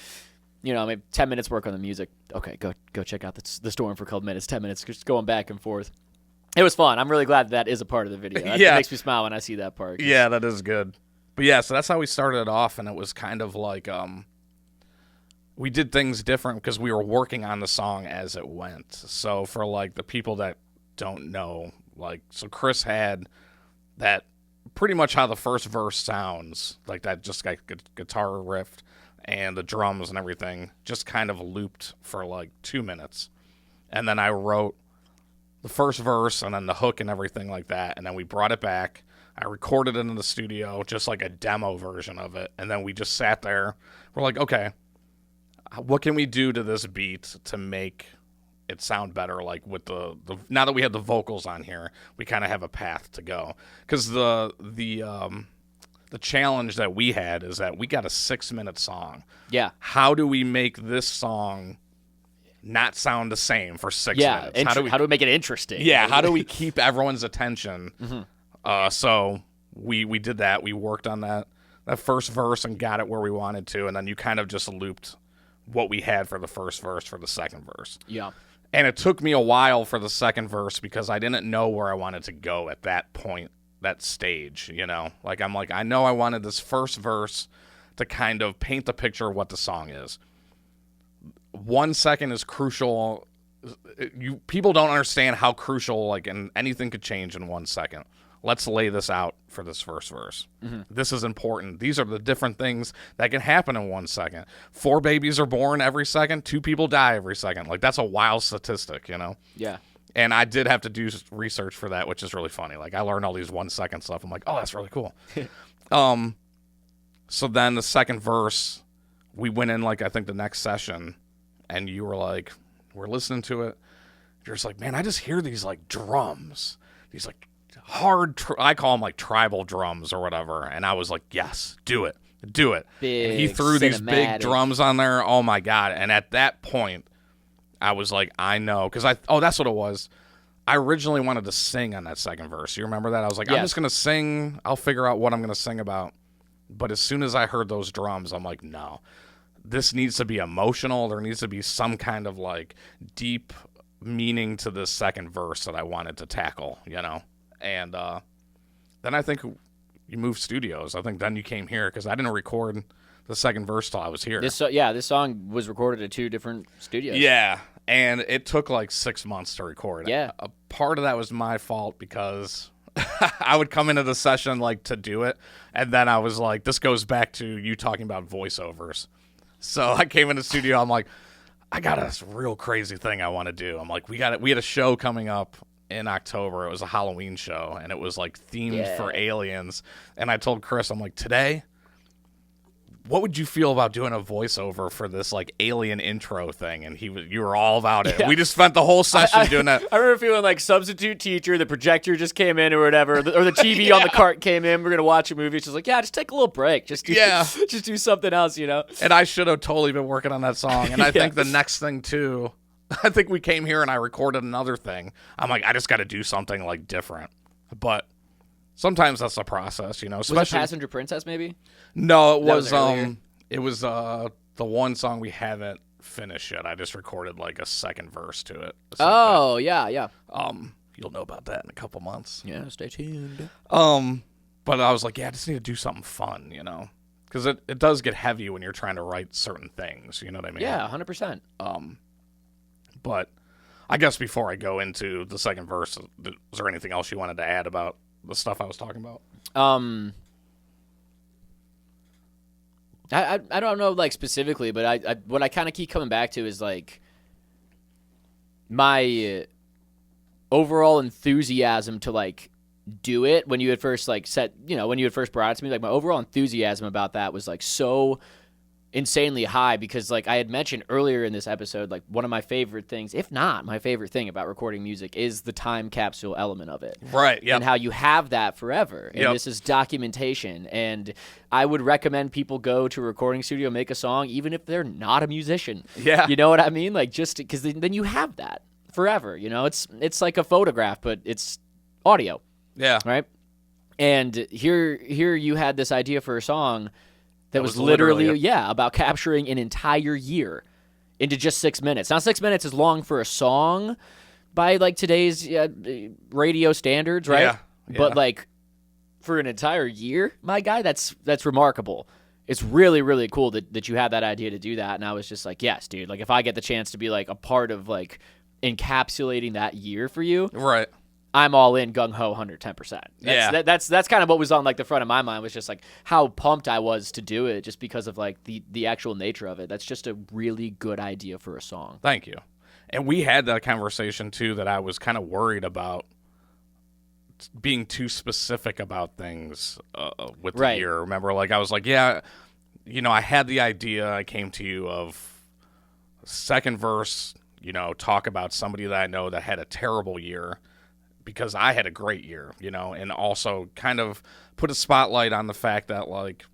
maybe 10 minutes work on the music. Okay, go check out the storm for a couple minutes, 10 minutes, just going back and forth. It was fun. I'm really glad that is a part of the video. It makes me smile when I see that part. Yeah, that is good. But yeah, so that's how we started it off, and it was kind of like we did things different because we were working on the song as it went. So for like the people that don't know, like, so Chris had that pretty much how the first verse sounds, like that just like guitar riff and the drums and everything just kind of looped for like 2 minutes. And then I wrote the first verse and then the hook and everything like that, and then we brought it back. I recorded it in the studio, just like a demo version of it. And then we just sat there. We're like, okay, what can we do to this beat to make it sound better? Like with the now that we have the vocals on here, we kind of have a path to go. Because the challenge that we had is that we got a 6-minute song. Yeah. How do we make this song not sound the same for 6 minutes? How do we make it interesting? Yeah, how do we keep everyone's attention? So we did that. We worked on that first verse and got it where we wanted to, and then you kind of just looped what we had for the first verse for the second verse. Yeah. And it took me a while for the second verse because I didn't know where I wanted to go at that point, that stage, you know? Like, I'm like, I know I wanted this first verse to kind of paint the picture of what the song is. 1 second is crucial. People don't understand how crucial, like, and anything could change in 1 second. Let's lay this out for this first verse. This is important. These are the different things that can happen in 1 second. 4 babies are born every second. 2 people die every second. Like, that's a wild statistic, you know? Yeah. And I did have to do research for that, which is really funny. Like, I learned all these 1 second stuff. I'm like, oh, that's really cool. So then the second verse, we went in, like, I think the next session, and you were like, we're listening to it. You're just like, man, I just hear these, like, drums. These, like, hard, I call them, like, tribal drums or whatever. And I was like, yes, do it. Do it. Big, and he threw these big cinematic drums on there. Oh, my God. And at that point, I was like, I know. Because that's what it was. I originally wanted to sing on that second verse. You remember that? I was like, I'm just going to sing. I'll figure out what I'm going to sing about. But as soon as I heard those drums, I'm like, no. This needs to be emotional. There needs to be some kind of, like, deep meaning to this second verse that I wanted to tackle, you know? And then I think you moved studios. I think then you came here because I didn't record the second verse till I was here. This song was recorded at 2 different studios. Yeah, and it took like 6 months to record. Yeah. A part of that was my fault because I would come into the session like to do it, and then I was like, this goes back to you talking about voiceovers. So I came in the studio, I'm like, I got a real crazy thing I want to do. I'm like, we had a show coming up in October. It was a Halloween show, and it was like themed for aliens. And I told Chris, I'm like, today, what would you feel about doing a voiceover for this like alien intro thing? And you were all about it. Yeah. We just spent the whole session doing that. I remember feeling like substitute teacher. The projector just came in or whatever, or the TV on the cart came in. We're gonna watch a movie. She's like, yeah, just take a little break. Just do something else, you know. And I should have totally been working on that song. And I think the next thing too, I think we came here and I recorded another thing. I'm like, I just got to do something like different. But sometimes that's the process, you know. Was it Passenger Princess maybe? No, it was the one song we haven't finished yet. I just recorded like a second verse to it. Oh, yeah. You'll know about that in a couple months. Yeah, stay tuned. But I was like, yeah, I just need to do something fun, you know. Because it does get heavy when you're trying to write certain things, you know what I mean? Yeah, 100%. But I guess before I go into the second verse, was there anything else you wanted to add about the stuff I was talking about? I don't know like specifically, but I what I kind of keep coming back to is like my overall enthusiasm to like do it when you had first like when you had first brought it to me, like my overall enthusiasm about that was like so insanely high because like I had mentioned earlier in this episode, like one of my favorite things, if not my favorite thing about recording music is the time capsule element of it. Right, yeah. And how you have that forever. And this is documentation. And I would recommend people go to a recording studio, make a song, even if they're not a musician. Yeah. You know what I mean? Like just because then you have that forever, you know? It's like a photograph, but it's audio. Yeah. Right? And here you had this idea for a song that was literally about capturing an entire year into just 6 minutes. Now, 6 minutes is long for a song by, like, today's radio standards, right? Yeah. But, like, for an entire year, my guy, that's remarkable. It's really, really cool that you had that idea to do that. And I was just like, yes, dude. Like, if I get the chance to be, like, a part of, like, encapsulating that year for you. Right. I'm all in, gung-ho, 110%. That's kind of what was on, like, the front of my mind was just, like, how pumped I was to do it just because of, like, the actual nature of it. That's just a really good idea for a song. Thank you. And we had that conversation, too, that I was kind of worried about being too specific about things with the year. Remember, like I was like, yeah, I had the idea. I came to you of second verse, talk about somebody that I know that had a terrible year because I had a great year, and also kind of put a spotlight on the fact that, like,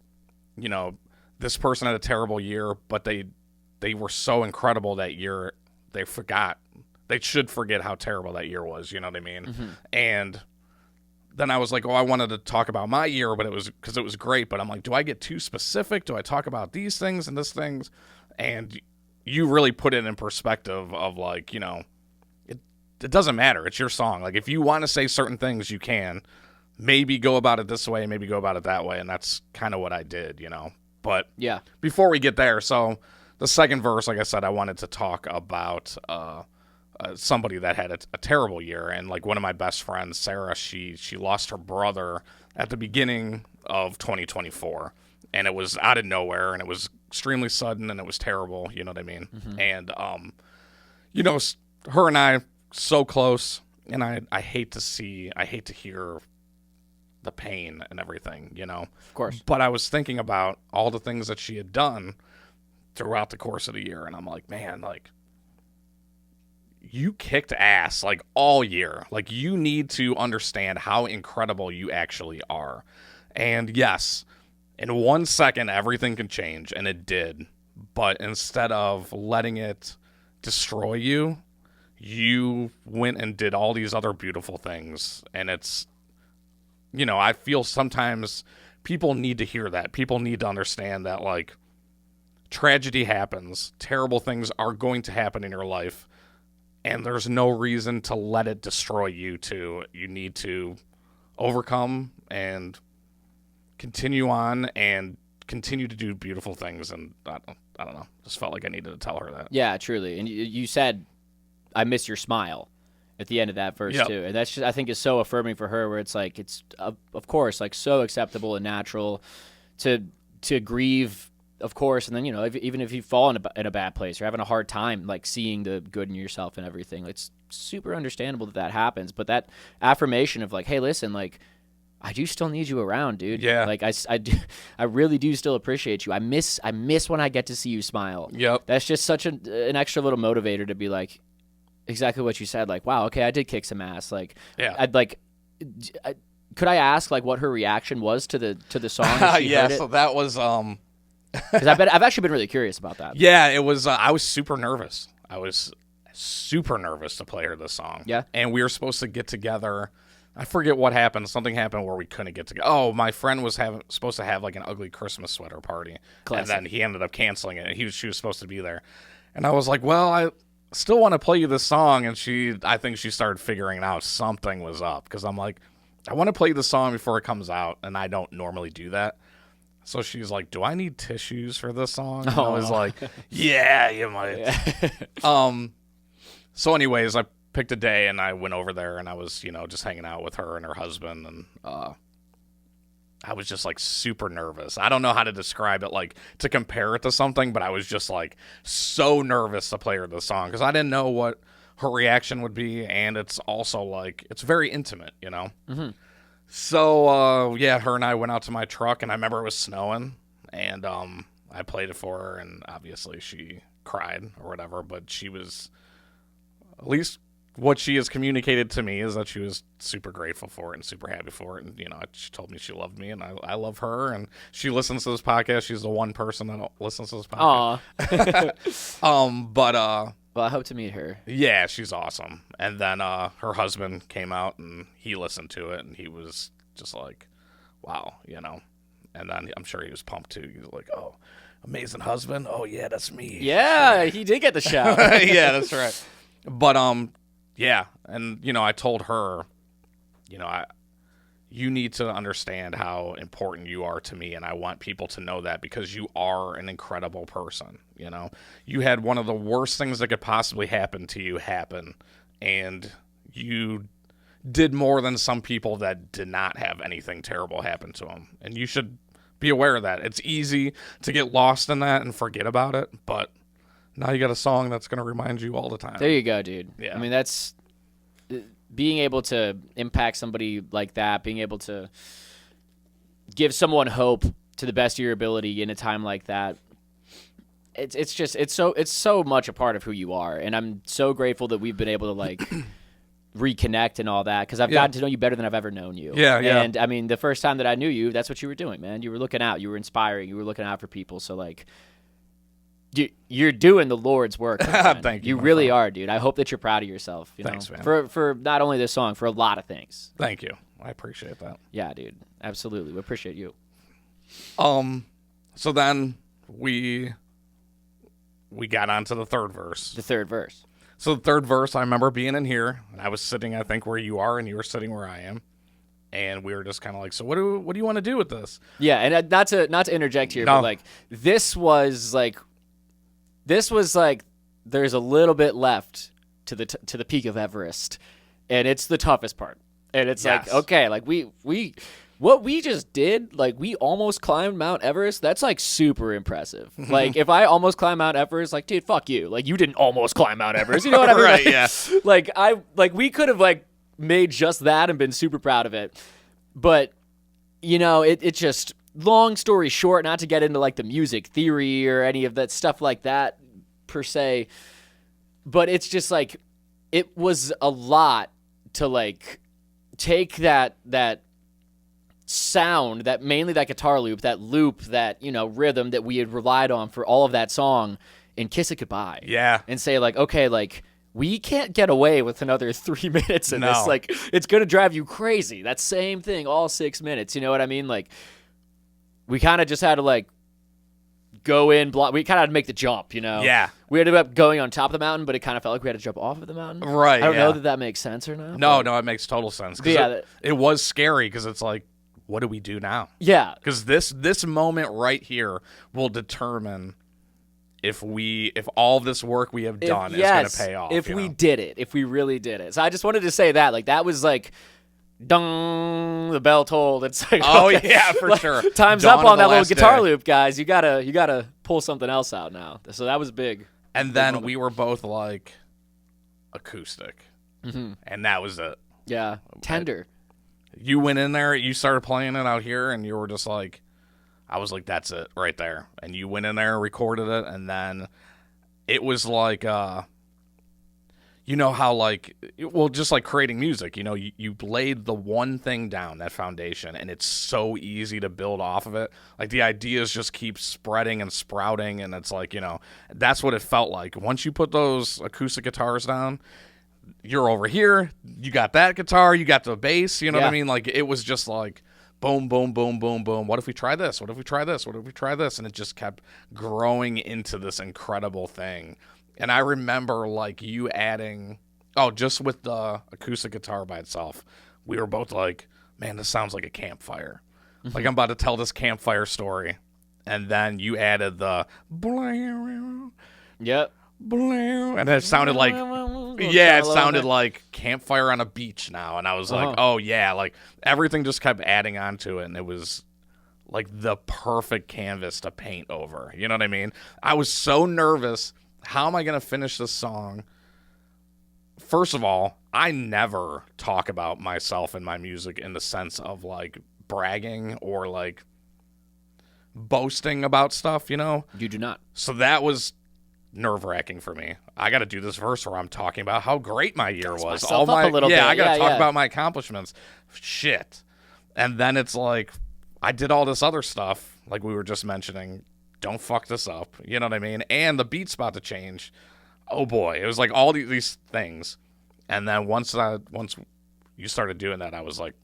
this person had a terrible year, but they were so incredible that year, they should forget how terrible that year was, you know what I mean? Mm-hmm. And then I was like, I wanted to talk about my year, but it was great, but I'm like, do I get too specific? Do I talk about these things and this things? And you really put it in perspective of, like, it doesn't matter. It's your song. Like, if you want to say certain things, you can. Maybe go about it this way, maybe go about it that way, and that's kind of what I did, But yeah, before we get there, so the second verse, like I said, I wanted to talk about somebody that had a terrible year, and like one of my best friends, Sarah, she lost her brother at the beginning of 2024, and it was out of nowhere, and it was extremely sudden, and it was terrible, you know what I mean? Mm-hmm. And her and I so close, and I hate to hear the pain and everything, Of course. But I was thinking about all the things that she had done throughout the course of the year, and I'm like, man, like, you kicked ass, like, all year. Like, you need to understand how incredible you actually are. And yes, in 1 second, everything can change, and it did. But instead of letting it destroy you, you went and did all these other beautiful things, and it's, I feel sometimes people need to hear that. People need to understand that, like, tragedy happens. Terrible things are going to happen in your life, and there's no reason to let it destroy you too. You need to overcome and continue on and continue to do beautiful things. And I don't know. Just felt like I needed to tell her that. Yeah, truly. And you said, I miss your smile at the end of that verse too, and that's just, I think, is so affirming for her, where it's like, it's of course, like, so acceptable and natural to grieve, of course, and then even if you fall in a bad place or having a hard time, like, seeing the good in yourself and everything, it's super understandable that happens. But that affirmation of, like, hey, listen, like, I do still need you around, dude. Yeah. Like, I really do still appreciate you. I miss when I get to see you smile. Yep. That's just such an extra little motivator to be like, exactly what you said, like, wow, okay, I did kick some ass. Like, yeah. Could I ask, like, what her reaction was to the song? Yeah, so that was because I've actually been really curious about that. Yeah, it was. I was super nervous. I was super nervous to play her this song. Yeah, and we were supposed to get together. I forget what happened. Something happened where we couldn't get together. Oh, my friend was supposed to have, like, an ugly Christmas sweater party, Classic. And then he ended up canceling it. And she was supposed to be there, and I was like, well, I still want to play you this song. And I think she started figuring out something was up, because I'm like, I want to play the song before it comes out, and I don't normally do that. So she's like, do I need tissues for this song? And I was like, yeah, you might. Yeah. So anyways, I picked a day, and I went over there, and I was, just hanging out with her and her husband, and I was just, like, super nervous. I don't know how to describe it, like, to compare it to something, but I was just, like, so nervous to play her this song, because I didn't know what her reaction would be, and it's also, like, it's very intimate, Mm-hmm. So, her and I went out to my truck, and I remember it was snowing, and I played it for her, and obviously she cried or whatever, but she was, at least what she has communicated to me is that she was super grateful for it and super happy for it, and, she told me she loved me, and I love her, and she listens to this podcast. She's the one person that listens to this podcast. Aww. Well, I hope to meet her. Yeah, she's awesome. And then her husband came out, and he listened to it, and he was just like, wow, And then I'm sure he was pumped, too. He was like, oh, amazing husband? Oh, yeah, that's me. Yeah, he did get the shout. Yeah, that's right. But, yeah, and, I told her, you need to understand how important you are to me, and I want people to know that, because you are an incredible person, You had one of the worst things that could possibly happen to you happen, and you did more than some people that did not have anything terrible happen to them, and you should be aware of that. It's easy to get lost in that and forget about it, but now you got a song that's going to remind you all the time. There you go, dude. Yeah. I mean, that's being able to impact somebody like that, being able to give someone hope to the best of your ability in a time like that, it's so much a part of who you are. And I'm so grateful that we've been able to like reconnect and all that, because I've gotten to know you better than I've ever known you. And I mean, the first time that I knew you, that's what you were doing, man. You were looking out, you were inspiring, you were looking out for people. So like, you're doing the Lord's work. Thank you. You really are, dude. I hope that you're proud of yourself. Thanks, man. For not only this song, for a lot of things. Thank you. I appreciate that. Yeah, dude. Absolutely. We appreciate you. So then we got onto the third verse. The third verse. So the third verse, I remember being in here, and I was sitting, I think, where you are, and you were sitting where I am. And we were just kind of like, so what do you want to do with this? Yeah, and not to interject here, but like this was like there's a little bit left to the peak of Everest, and it's the toughest part. And it's like, okay, like what we just did, like we almost climbed Mount Everest. That's like super impressive. Like if I almost climbed Mount Everest, like dude, fuck you. Like you didn't almost climb Mount Everest. You know what I mean? Right? Yeah. Like we could have like made just that and been super proud of it. But you know, it just, long story short, not to get into like the music theory or any of that stuff like that per se, but it's just like it was a lot to like take that sound, that mainly that guitar loop, that you know, rhythm that we had relied on for all of that song, and kiss it goodbye. Yeah. And say like, okay, like we can't get away with another 3 minutes in this. Like it's gonna drive you crazy. That same thing, all 6 minutes. You know what I mean? Like we kind of just had to like go in. We kind of had to make the jump. You know? Yeah. We ended up going on top of the mountain, but it kind of felt like we had to jump off of the mountain. Right. I don't know that makes sense or not. No, it makes total sense. Yeah, it was scary because it's like, what do we do now? Yeah. Because this moment right here will determine if all this work we have done is going to pay off. If we did it, if we really did it. So I just wanted to say that, like, that was like, dong, the bell tolled. It's like, okay, yeah, for sure. Time's up on that little guitar loop, guys. You gotta pull something else out now. So that was big. And then we were both like acoustic, and that was it. Yeah, tender. You went in there, you started playing it out here, and you were just like, I was like, that's it right there. And you went in there, recorded it, and then it was like, you know how like, well, just like creating music, you know, you laid the one thing down, that foundation, and it's so easy to build off of it. Like the ideas just keep spreading and sprouting, and it's like, you know, that's what it felt like. Once you put those acoustic guitars down, you're over here, you got that guitar, you got the bass, you know what I mean? Like it was just like boom, boom, boom, boom, boom. What if we try this? What if we try this? What if we try this? And it just kept growing into this incredible thing. And I remember like you adding, just with the acoustic guitar by itself, we were both like, man, this sounds like a campfire. Like I'm about to tell this campfire story. And then you added the Yep. And it sounded like, it sounded like campfire on a beach now. And I was like, oh yeah, like everything just kept adding on to it. And it was like the perfect canvas to paint over. You know what I mean? I was so nervous. How am I going to finish this song? First of all, I never talk about myself and my music in the sense of like bragging or like boasting about stuff, you know? You do not. So that was nerve-wracking for me. I got to do this verse where I'm talking about how great my year was. I got to talk about my accomplishments. Shit. And then it's like, I did all this other stuff, like we were just mentioning. Don't fuck this up. You know what I mean? And the beat's about to change. Oh boy. It was like all these things. And then once you started doing that, I was like,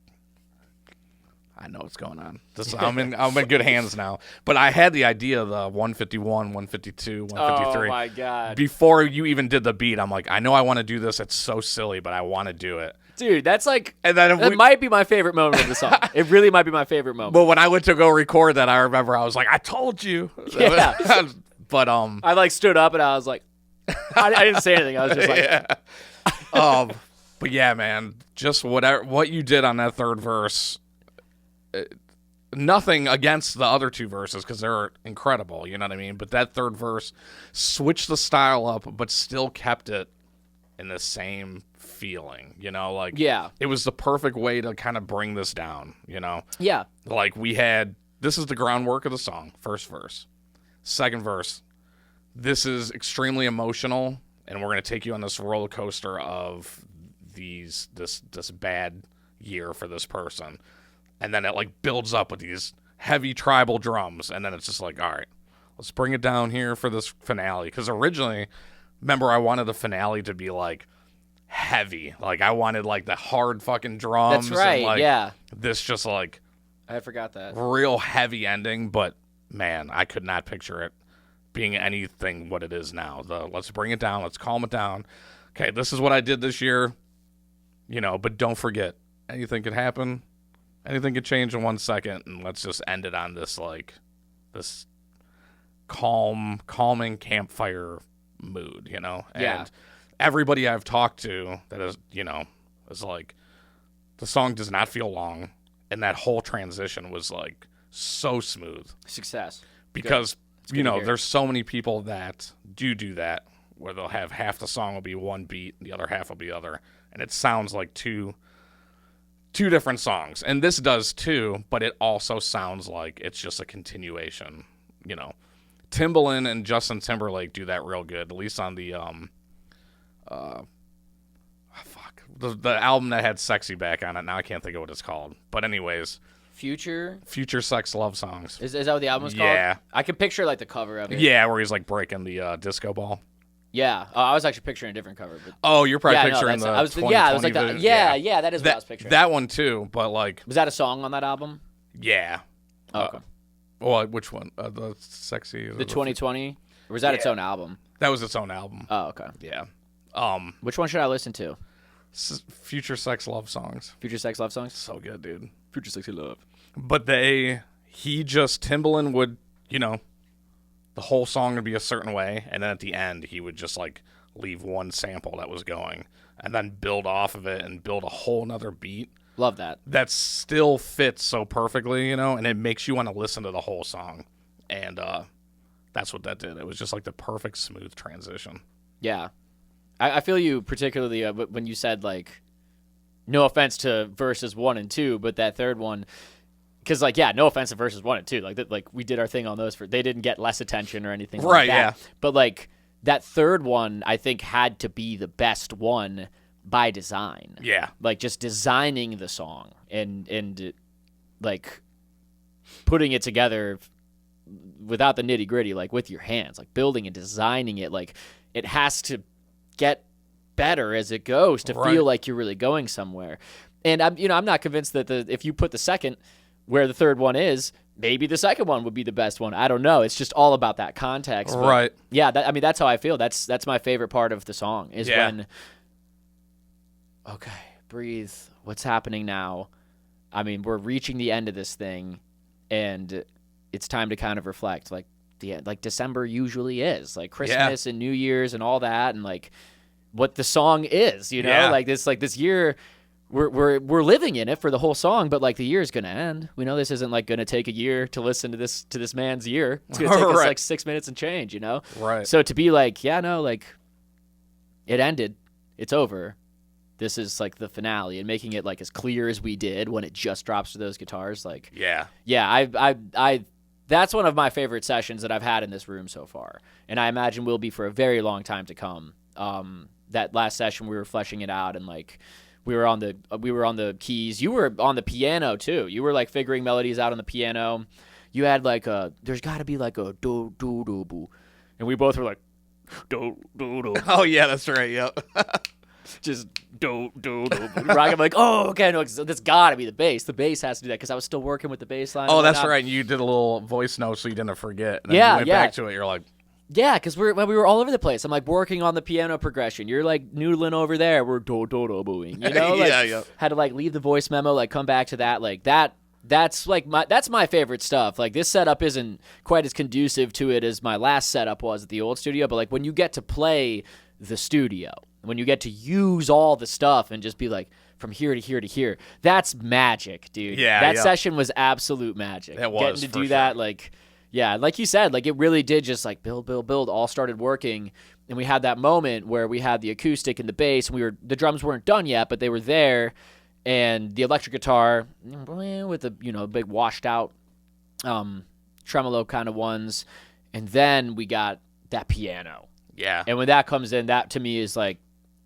I know what's going on. I'm in good hands now. But I had the idea of the 151, 152, 153. Oh my God. Before you even did the beat, I'm like, I know I want to do this. It's so silly, but I want to do it. Dude, that's like, that might be my favorite moment of the song. It really might be my favorite moment. But when I went to go record that, I remember I was like, I told you. Yeah. But I like stood up and I was like, I didn't say anything. I was just like, yeah. But yeah, man, just what you did on that third verse. Nothing against the other two verses because they're incredible, you know what I mean? But that third verse switched the style up, but still kept it in the same feeling, you know, like Yeah. it was the perfect way to kind of bring this down, you know? Yeah. Like this is the groundwork of the song, first verse. Second verse, this is extremely emotional, and we're going to take you on this roller coaster of this bad year for this person. And then it like builds up with these heavy tribal drums, and then it's just like, all right, let's bring it down here for this finale. Because originally, remember, I wanted the finale to be like heavy. Like I wanted like the hard fucking drums. That's right, and, like, yeah. This just like I forgot that. real heavy ending, but man, I could not picture it being anything what it is now. Let's bring it down, let's calm it down. Okay, this is what I did this year, you know, but don't forget, anything could happen. Anything could change in 1 second, and let's just end it on this like this calming campfire mood, you know? Yeah. And everybody I've talked to that is, you know, is like, the song does not feel long, and that whole transition was like so smooth. Success. Because, you know, there's so many people that do that, where they'll have half the song will be one beat, the other half will be other, and it sounds like two different songs. And this does too, but it also sounds like it's just a continuation, you know. Timbaland and Justin Timberlake do that real good, at least on the the album that had Sexy Back on it. Now I can't think of what it's called. But anyways, Future Sex Love Songs. Is that what the album is called? Yeah. I can picture like the cover of it. Yeah, where he's like breaking the disco ball. Yeah. I was actually picturing a different cover. But... Oh, you're probably picturing the 2020 I was like that. vision. Yeah, that is what I was picturing. That one too, but like... Was that a song on that album? Yeah. Oh, okay. Well, which one? The Sexy... The 2020? Or was that its own album? That was its own album. Oh, okay. Yeah. Which one should I listen to? Future Sex Love Songs. Future Sex Love Songs? So good, dude. Future Sexy Love. But Timbaland would, you know, the whole song would be a certain way, and then at the end he would just like leave one sample that was going, and then build off of it and build a whole nother beat. Love that. That still fits so perfectly, you know, and it makes you want to listen to the whole song. And that's what that did. It was just like the perfect smooth transition. Yeah. I feel you particularly when you said, like, no offense to verses 1 and 2, but that third one, because, like, yeah, no offense to verses 1 and 2. Like we did our thing on those. They didn't get less attention or anything like that. Yeah. But, like, that third one, I think, had to be the best one by design. Yeah. Like, just designing the song and like, putting it together without the nitty-gritty, like, with your hands. Like, building and designing it. Like, it has to get better as it goes to feel like you're really going somewhere. And I'm not convinced that if you put the second where the third one is, maybe the second one would be the best one. I don't know. It's just all about that context. But right. Yeah. That's how I feel. That's my favorite part of the song is when, okay, breathe. What's happening now? I mean, we're reaching the end of this thing, and it's time to kind of reflect. Like December usually is, like Christmas and New Year's and all that, and like what the song is, you know, like this year we're living in it for the whole song, but like the year is gonna end. We know this isn't like gonna take a year to listen to this man's year. It's gonna take us like 6 minutes and change, you know. Right. So to be like, like it ended, it's over. This is like the finale, and making it like as clear as we did when it just drops to those guitars, like I that's one of my favorite sessions that I've had in this room so far, and I imagine will be for a very long time to come. That last session we were fleshing it out, and like we were on the keys. You were on the piano too. You were like figuring melodies out on the piano. You had like there's got to be like a do do do boo, and we both were like do do do. Oh yeah, that's right. Yep. Just do do do. I'm like, oh, okay, no, that's got to be the bass. The bass has to do that because I was still working with the bass line. Oh, that's right. You did a little voice note so you didn't forget. And then you went back to it. You're like, yeah, because we were all over the place. I'm like working on the piano progression. You're like noodling over there. We're do do do booing. You know, like, had to like leave the voice memo, like come back to that, like that. That's like that's my favorite stuff. Like this setup isn't quite as conducive to it as my last setup was at the old studio, but like when you get to play the studio, when you get to use all the stuff and just be like from here to here to here, that's magic, dude. Yeah, that session was absolute magic. It was getting to do that, like, yeah, like you said, like it really did just like build, all started working, and we had that moment where we had the acoustic and the bass, and the drums weren't done yet, but they were there, and the electric guitar with the big washed out tremolo kind of ones, and then we got that piano. Yeah. And when that comes in, that to me is like,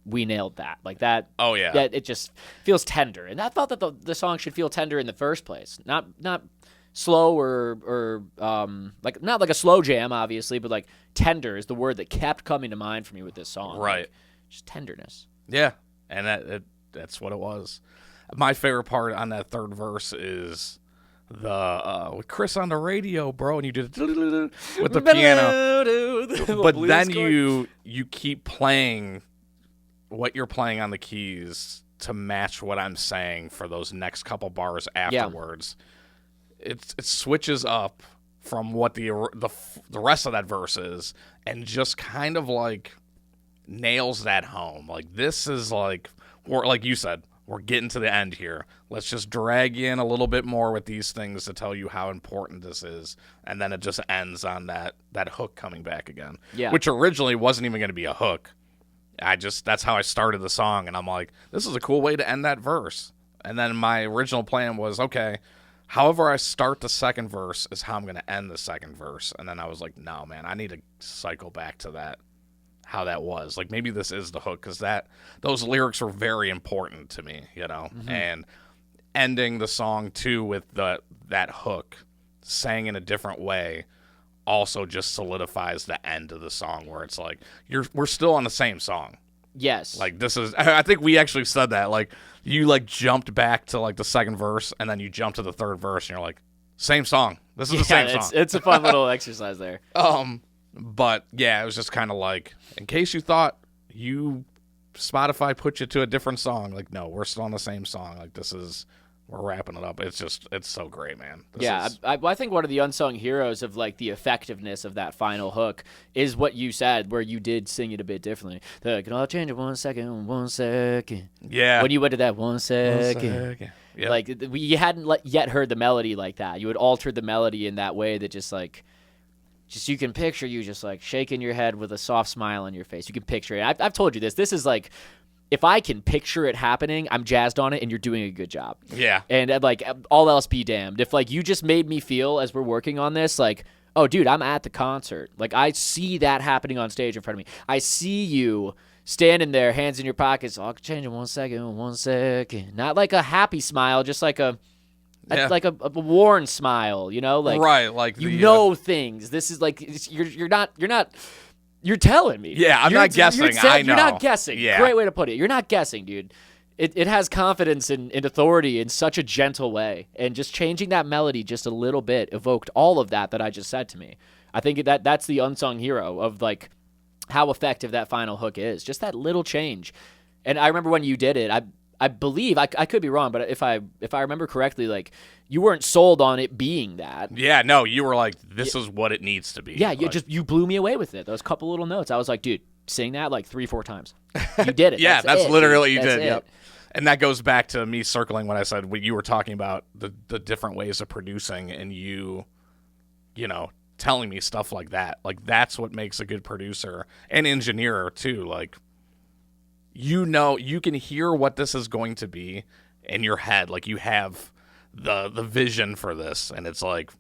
we nailed that. Like that. Oh yeah. That it just feels tender, and I thought that the song should feel tender in the first place, not slow or like not like a slow jam, obviously, but like tender is the word that kept coming to mind for me with this song. Right. Like, just tenderness. Yeah, and that's what it was. My favorite part on that third verse is the with Chris on the radio, bro, and you did with the piano, but then you keep playing what you're playing on the keys to match what I'm saying for those next couple bars afterwards. Yeah. It switches up from what the rest of that verse is, and just kind of like nails that home. Like, this is like, or like you said, we're getting to the end here. Let's just drag you in a little bit more with these things to tell you how important this is, and then it just ends on that hook coming back again. Yeah. Which originally wasn't even going to be a hook. That's how I started the song, and I'm like, this is a cool way to end that verse. And then my original plan was, okay, however I start the second verse is how I'm going to end the second verse. And then I was like, no, man, I need to cycle back to that, how that was. Like, maybe this is the hook, because those lyrics were very important to me, and ending the song, too, with that hook, sang in a different way, also just solidifies the end of the song, where it's like we're still on the same song. Yes. Like, this is, I think we actually said that, like, you like jumped back to like the second verse, and then you jump to the third verse, and you're like, same song. This is the same song. It's a fun little exercise there. But yeah, it was just kind of like, in case you thought Spotify put you to a different song, like, no, we're still on the same song. Like, we're wrapping it up. It's so great, man. I think one of the unsung heroes of like the effectiveness of that final hook is what you said, where you did sing it a bit differently. Can I change it 1 second, 1 second? Yeah. When you went to that 1 second. Yep. Like, you hadn't yet heard the melody like that. You had altered the melody in that way that just you can picture you just like shaking your head with a soft smile on your face. You can picture it. I've told you this. This is like, if I can picture it happening, I'm jazzed on it, and you're doing a good job. Yeah. And like, all else be damned. If like you just made me feel as we're working on this, like, oh, dude, I'm at the concert. Like, I see that happening on stage in front of me. I see you standing there, hands in your pockets. Oh, I'll change it 1 second, 1 second. Not like a happy smile, just like a worn smile. Like, right, like things. This is like, you're not. You're telling me. Yeah, I'm not guessing. I know. You're not guessing. Yeah. Great way to put it. You're not guessing, dude. It has confidence and authority in such a gentle way. And just changing that melody just a little bit evoked all of that I just said to me. I think that's the unsung hero of like how effective that final hook is. Just that little change. And I remember when you did it, I believe, I could be wrong, but if I remember correctly, like, you weren't sold on it being that. Yeah, no, you were like, this is what it needs to be. Yeah, you blew me away with it. Those couple little notes. I was like, dude, sing that like 3-4 times. You did it. Yeah, that's literally what you did. Yep. And that goes back to me circling what I said when you were talking about the different ways of producing, and you telling me stuff like that. Like, that's what makes a good producer and engineer too. Like, you can hear what this is going to be in your head. Like, you have the vision for this, and it's like,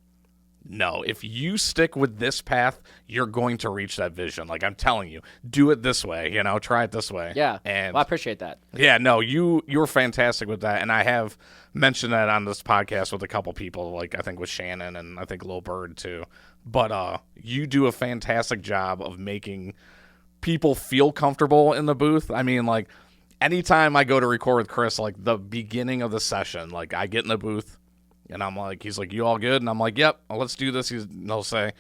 no, if you stick with this path, you're going to reach that vision. Like, I'm telling you, do it this way, try it this way. Yeah. And I appreciate that. Yeah, no, you're fantastic with that. And I have mentioned that on this podcast with a couple people, like I think with Shannon and I think Lil Bird too. But you do a fantastic job of making people feel comfortable in the booth. I mean, like, anytime I go to record with Chris, like the beginning of the session, like I get in the booth and I'm like, he's like, you all good? And I'm like, yep, let's do this. He'll say,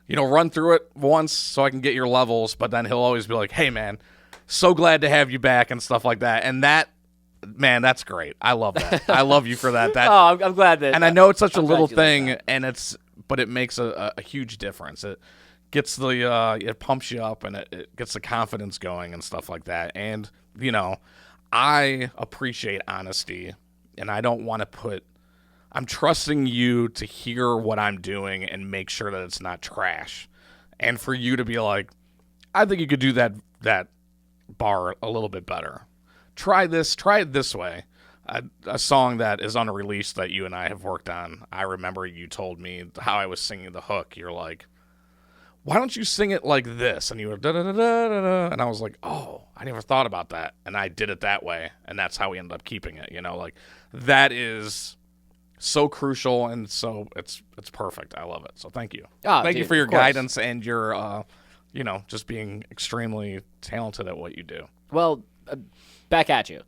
run through it once so I can get your levels. But then he'll always be like, hey, man, so glad to have you back and stuff like that. And that, man, that's great. I love that. I love you for that. I'm glad that. And I know it's such a little thing, but it makes a huge difference. It gets it pumps you up, and it gets the confidence going and stuff like that. And, I appreciate honesty, and I don't want to I'm trusting you to hear what I'm doing and make sure that it's not trash. And for you to be like, I think you could do that bar a little bit better. Try it this way. A song that is unreleased that you and I have worked on. I remember you told me how I was singing the hook. You're like, why don't you sing it like this? And you were da-da-da-da-da-da. And I was like, oh, I never thought about that. And I did it that way. And that's how we ended up keeping it. Like that is so crucial. And so it's perfect. I love it. So thank you. Thank you for your guidance and your, just being extremely talented at what you do. Well, back at you.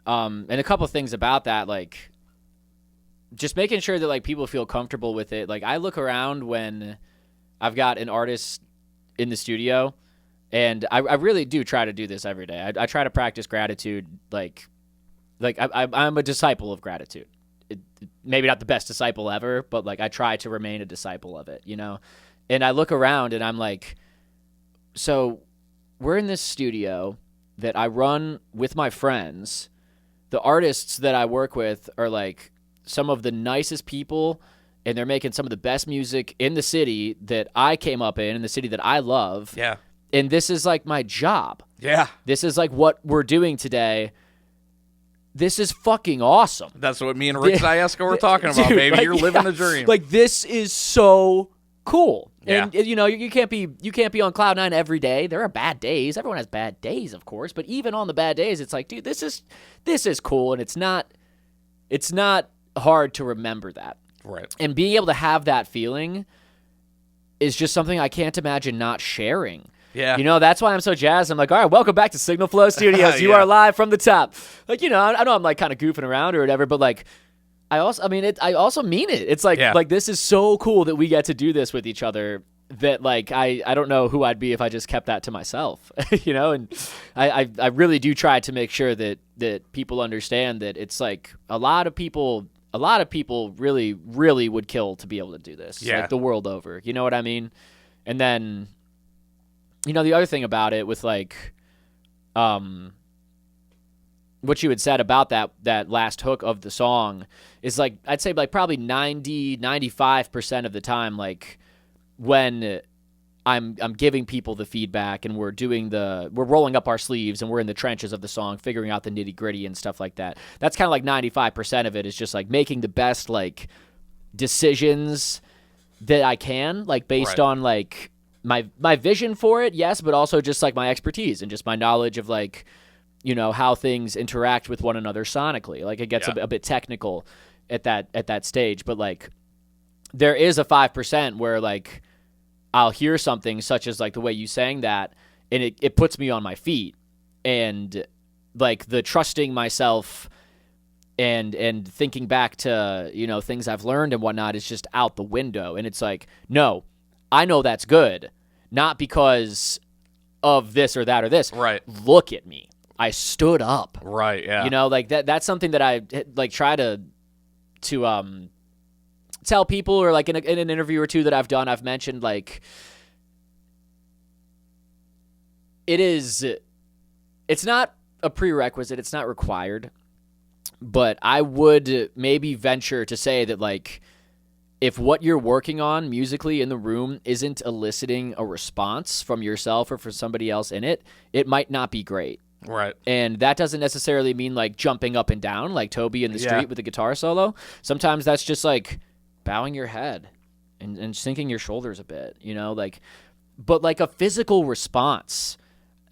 And a couple of things about that, like just making sure that like people feel comfortable with it. Like I look around when I've got an artist in the studio, and I really do try to do this every day. I try to practice gratitude. Like I'm a disciple of gratitude. Maybe not the best disciple ever, but like I try to remain a disciple of it, And I look around and I'm like, so we're in this studio that I run with my friends. The artists that I work with are like some of the nicest people, and they're making some of the best music in the city that I came up in the city that I love. Yeah. And this is like my job. Yeah. This is like what we're doing today. This is fucking awesome. That's what me and Rick Zieska were talking about, dude, baby. Like, you're living the dream. Like this is so cool. Yeah. And you can't be on cloud nine every day. There are bad days. Everyone has bad days, of course. But even on the bad days, it's like, dude, this is cool, and it's not hard to remember that. Right. And being able to have that feeling is just something I can't imagine not sharing. Yeah. That's why I'm so jazzed. I'm like, all right, welcome back to Signal Flow Studios. You are live from the top. Like, I know I'm like kind of goofing around or whatever, but like, I also mean it. It's like, like this is so cool that we get to do this with each other that like, I don't know who I'd be if I just kept that to myself, and I really do try to make sure that people understand that it's like a lot of people really, really would kill to be able to do this. Yeah. Like the world over. You know what I mean? And then, the other thing about it with like, what you had said about that last hook of the song is like, I'd say like probably 95% of the time, like when I'm giving people the feedback and we're rolling up our sleeves and we're in the trenches of the song, figuring out the nitty gritty and stuff like that. That's kind of like 95% of it is just like making the best like decisions that I can, like based on like my vision for it. Yes. But also just like my expertise and just my knowledge of like, how things interact with one another sonically. Like it gets a bit technical at that stage, but like there is a 5% where like I'll hear something such as like the way you sang that, and it puts me on my feet, and like the trusting myself and thinking back to, things I've learned and whatnot is just out the window. And it's like, no, I know that's good. Not because of this or that or this. Right. Look at me. I stood up. Right, yeah. Like that's something that I like try to tell people, or like in an interview or two that I've done, I've mentioned like it's not a prerequisite, it's not required, but I would maybe venture to say that like if what you're working on musically in the room isn't eliciting a response from yourself or from somebody else in it, it might not be great. Right. And that doesn't necessarily mean like jumping up and down like Toby in the street with a guitar solo. Sometimes that's just like bowing your head and sinking your shoulders a bit, but like a physical response.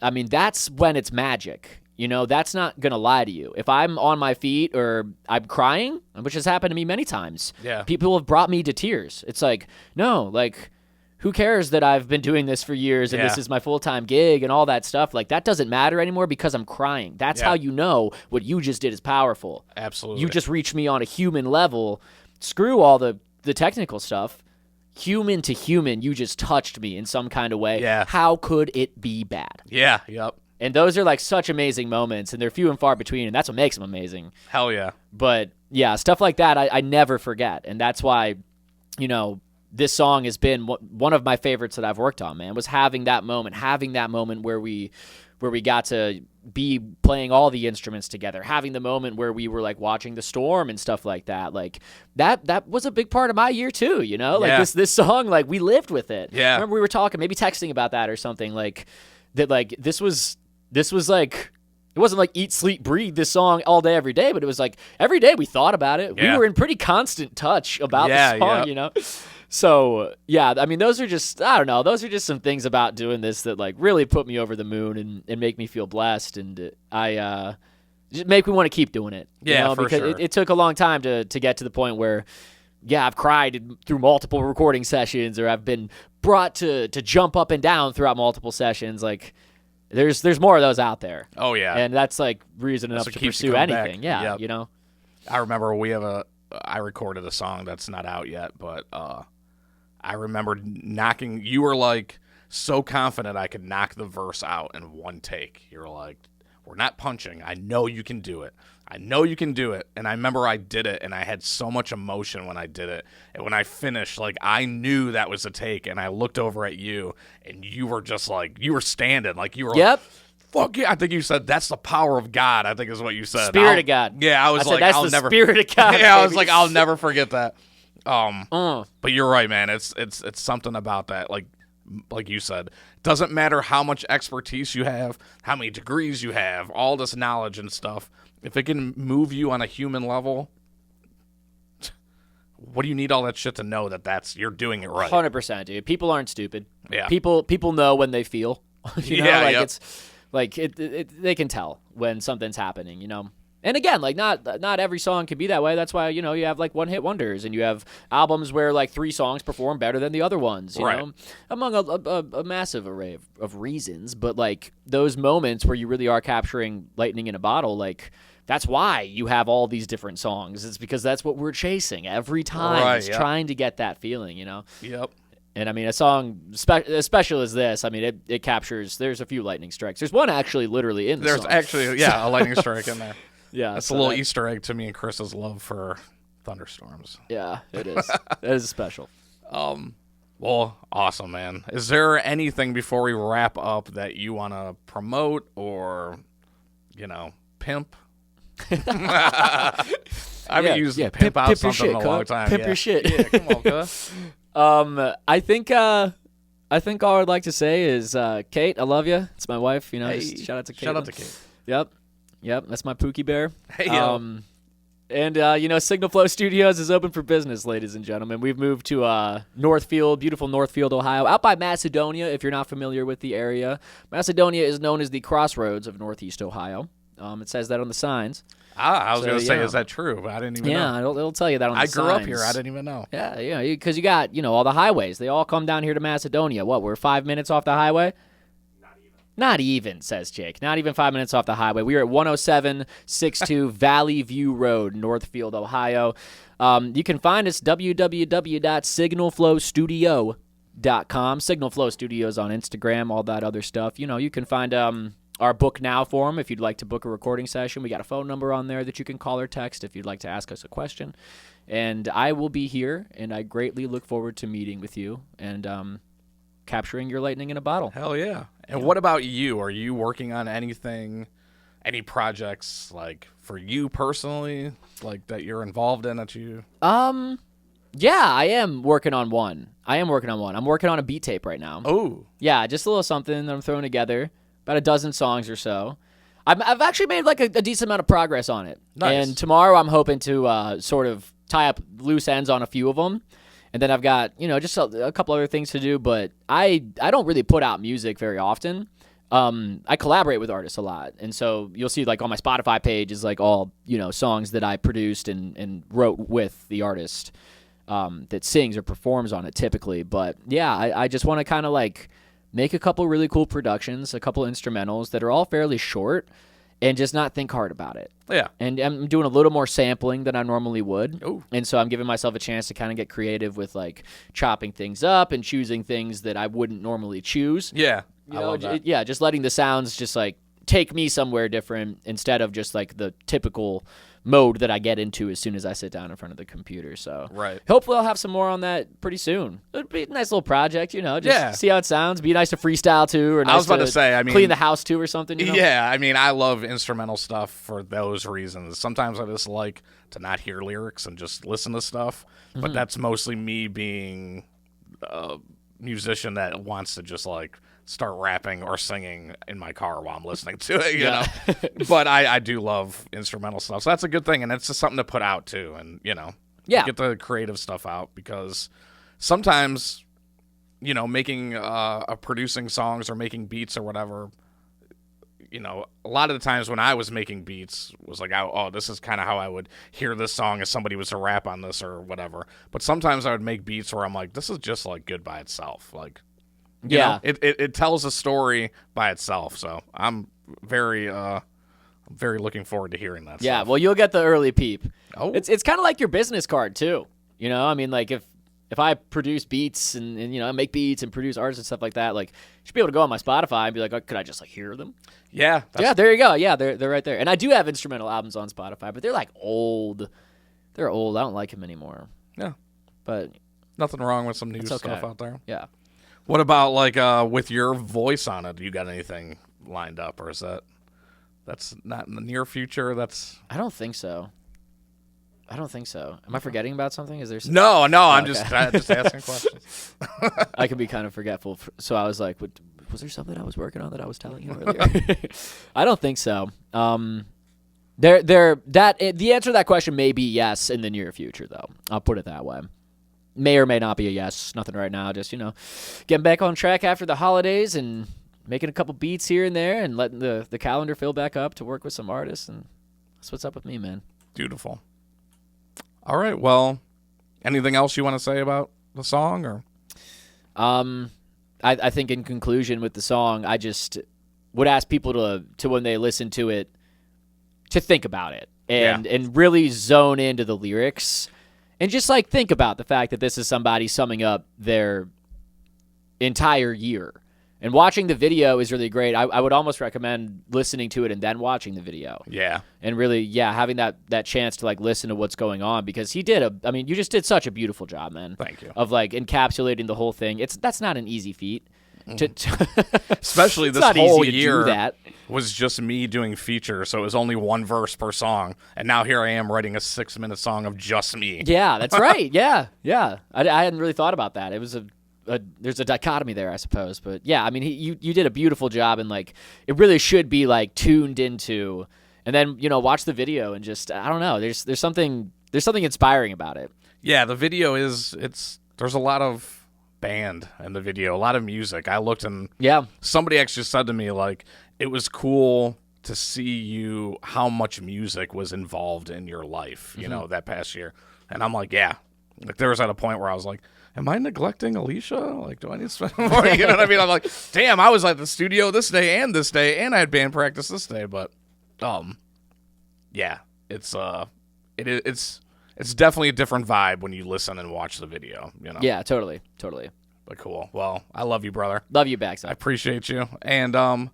I mean, that's when it's magic. That's not going to lie to you. If I'm on my feet or I'm crying, which has happened to me many times, people have brought me to tears. It's like, no, like, who cares that I've been doing this for years and this is my full-time gig and all that stuff? Like, that doesn't matter anymore because I'm crying. That's how you know what you just did is powerful. Absolutely. You just reached me on a human level. Screw all the technical stuff. Human to human, you just touched me in some kind of way. Yeah. How could it be bad? Yeah, yep. And those are like such amazing moments, and they're few and far between, and that's what makes them amazing. Hell yeah. But yeah, stuff like that I never forget, and that's why, this song has been one of my favorites that I've worked on, man, was having that moment where we got to be playing all the instruments together, having the moment where we were like watching the storm and stuff like that. Like that was a big part of my year too, you know, like this song, like we lived with it. Yeah. I remember we were talking, maybe texting about that or something, like that, like this was like, it wasn't like eat, sleep, breathe this song all day, every day, but it was like every day we thought about it. Yeah. We were in pretty constant touch about the song, you know? So, yeah, I mean, those are just, I don't know, those are just some things about doing this that, like, really put me over the moon and make me feel blessed, and just make me want to keep doing it. Yeah, you know? for because sure. it took a long time to get to the point where, yeah, I've cried through multiple recording sessions, or I've been brought to jump up and down throughout multiple sessions. Like, there's more of those out there. Oh, yeah. And that's, like, reason enough to pursue anything. Back. Yeah, Yep. you know? I remember I recorded a song that's not out yet, but I remember you were like so confident I could knock the verse out in one take. You were like, we're not punching. I know you can do it. And I remember I did it, and I had so much emotion when I did it. And when I finished, like, I knew that was a take, and I looked over at you, and you were just like, you were standing. Like, you were Yep. like, fuck yeah. I think you said, that's the power of God, I think is what you said. Spirit of God. Yeah, I was like, that's I'll the never. Spirit of God. Yeah, I was baby. like, I'll never forget that. But you're right, man. It's something about that. Like you said, doesn't matter how much expertise you have, how many degrees you have, all this knowledge and stuff. If it can move you on a human level, what do you need all that shit to know that you're doing it right? 100%, dude. People aren't stupid. Yeah. People know when they feel. You know, Yeah, like yep. it's like they can tell when something's happening, you know. And again, like not every song can be that way. That's why, you know, you have like one-hit wonders, and you have albums where like 3 songs perform better than the other ones, you know, among a massive array of reasons. But like those moments where you really are capturing lightning in a bottle, like that's why you have all these different songs. It's because that's what we're chasing every time. Right, it's yep. trying to get that feeling, you know. Yep. And I mean, a song as special as this, I mean, it captures. There's a few lightning strikes. There's one actually, literally in the There's song. actually, a lightning strike in there. Yeah, That's so a little Easter egg to me and Chris's love for thunderstorms. Yeah, it is. It is special. Well, awesome, man. Is there anything before we wrap up that you want to promote or, you know, pimp? I haven't used pimp out something shit, in a long time. Pimp your shit. Yeah, come on, cuz. I think all I'd like to say is, Kate, I love you. It's my wife. You know, Hey, just shout out to Kate. Shout out to Kate. Yep. That's my Pookie Bear. Hey, yo. And, you know, Signal Flow Studios is open for business, ladies and gentlemen. We've moved to Northfield, beautiful Northfield, Ohio, out by Macedonia, if you're not familiar with the area. Macedonia is known as the crossroads of Northeast Ohio. It says that on the signs. I was going to say, is that true? But I didn't even know. Yeah, it'll tell you that on the signs. I grew up here. I didn't even know. Yeah, because you got, you know, all the highways. They all come down here to Macedonia. What, we're 5 minutes off the highway? Not even, says Jake. Not even 5 minutes off the highway. We are at 10762 Valley View Road, Northfield, Ohio. You can find us www.signalflowstudio.com. Signal Flow Studios on Instagram, all that other stuff. You know, you can find our Book Now form if you'd like to book a recording session. We got a phone number on there that you can call or text if you'd like to ask us a question. And I will be here, and I greatly look forward to meeting with you and capturing your lightning in a bottle. Hell yeah. And what about you? Are you working on anything, any projects, like, for you personally, like, that you're involved in that you... Yeah, I am working on one. I'm working on a beat tape right now. Oh. Yeah, just a little something that I'm throwing together. About a dozen songs or so. I've actually made like a decent amount of progress on it. Nice. And tomorrow I'm hoping to sort of tie up loose ends on a few of them. And then I've got, you know, just a couple other things to do. But I don't really put out music very often. I collaborate with artists a lot. And so you'll see like on my Spotify page is like all, you know, songs that I produced and wrote with the artist that sings or performs on it typically. But yeah, I just want to kind of like make a couple really cool productions, a couple instrumentals that are all fairly short and just not think hard about it. Yeah. And I'm doing a little more sampling than I normally would. Ooh. And so I'm giving myself a chance to kind of get creative with like chopping things up and choosing things that I wouldn't normally choose. Yeah. You I know, love that. yeah, just letting the sounds just like take me somewhere different instead of just like the typical mode that I get into as soon as I sit down in front of the computer. So right. Hopefully I'll have some more on that pretty soon. It'd be a nice little project, just see how it sounds. Be nice to freestyle too, or nice I was about to say, clean the house too or something. Yeah, I love instrumental stuff for those reasons. Sometimes I just like to not hear lyrics and just listen to stuff, but that's mostly me being a musician that wants to just like start rapping or singing in my car while I'm listening to it, you know. But I do love instrumental stuff, so that's a good thing, and it's just something to put out too, and get the creative stuff out, because sometimes making producing songs or making beats or whatever, a lot of the times when I was making beats was like, this is kind of how I would hear this song if somebody was to rap on this or whatever. But sometimes I would make beats where I'm like, this is just like good by itself, like. You know, it tells a story by itself, so I'm very looking forward to hearing that. Yeah, stuff. Well, you'll get the early peep. Oh, it's kind of like your business card too. Like if I produce beats and make beats and produce artists and stuff like that, like you should be able to go on my Spotify and be like, could I just like hear them? Yeah, there you go. Yeah, they're right there. And I do have instrumental albums on Spotify, but they're like old. They're old. I don't like them anymore. Yeah, but nothing wrong with some new stuff out there. Yeah. What about like with your voice on it? You got anything lined up, or is that's not in the near future? I don't think so. Am I forgetting about something? Is there? No. I'm just asking questions. I can be kind of forgetful, so I was like, was there something I was working on that I was telling you earlier? I don't think so. The answer to that question may be yes in the near future, though. I'll put it that way. May or may not be a yes. Nothing right now. Just, getting back on track after the holidays and making a couple beats here and there and letting the calendar fill back up to work with some artists. And that's what's up with me, man. Beautiful. All right. Well, anything else you want to say about the song? Or I think in conclusion with the song, I just would ask people to when they listen to it, to think about it and really zone into the lyrics. And just like think about the fact that this is somebody summing up their entire year. And watching the video is really great. I would almost recommend listening to it and then watching the video. Yeah. And really, having that chance to like listen to what's going on, because you just did such a beautiful job, man. Thank you. Of like encapsulating the whole thing. That's not an easy feat. Especially this whole year was just me doing features, so it was only one verse per song, and now here I am writing a 6-minute song of just me. Yeah, that's right. Yeah. I hadn't really thought about that. It was there's a dichotomy there, I suppose, but yeah, you did a beautiful job, and like it really should be like tuned into, and then watch the video and just I don't know. There's something inspiring about it. Yeah, the video there's a lot of band in the video, a lot of music. I looked and somebody actually said to me like it was cool to see how much music was involved in your life, that past year. And I'm like, like there was at a point where I was like, am I neglecting Alicia? Like, do I need to spend more? You know what I mean? I'm like, damn, I was at the studio this day, and I had band practice this day. But, it's definitely a different vibe when you listen and watch the video. Yeah, totally. But cool. Well, I love you, brother. Love you back, son. I appreciate you, and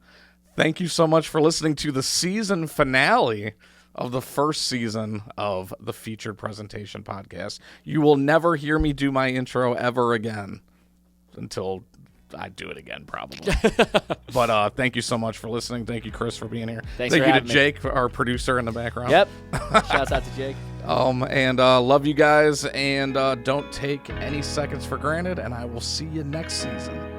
thank you so much for listening to the season finale of the first season of the Featured Presentation Podcast. You will never hear me do my intro ever again until I do it again, probably. But thank you so much for listening. Thank you, Chris, for being here. Thank you to Jake, our producer in the background. Yep. Shouts out to Jake. And love you guys, and don't take any seconds for granted, and I will see you next season.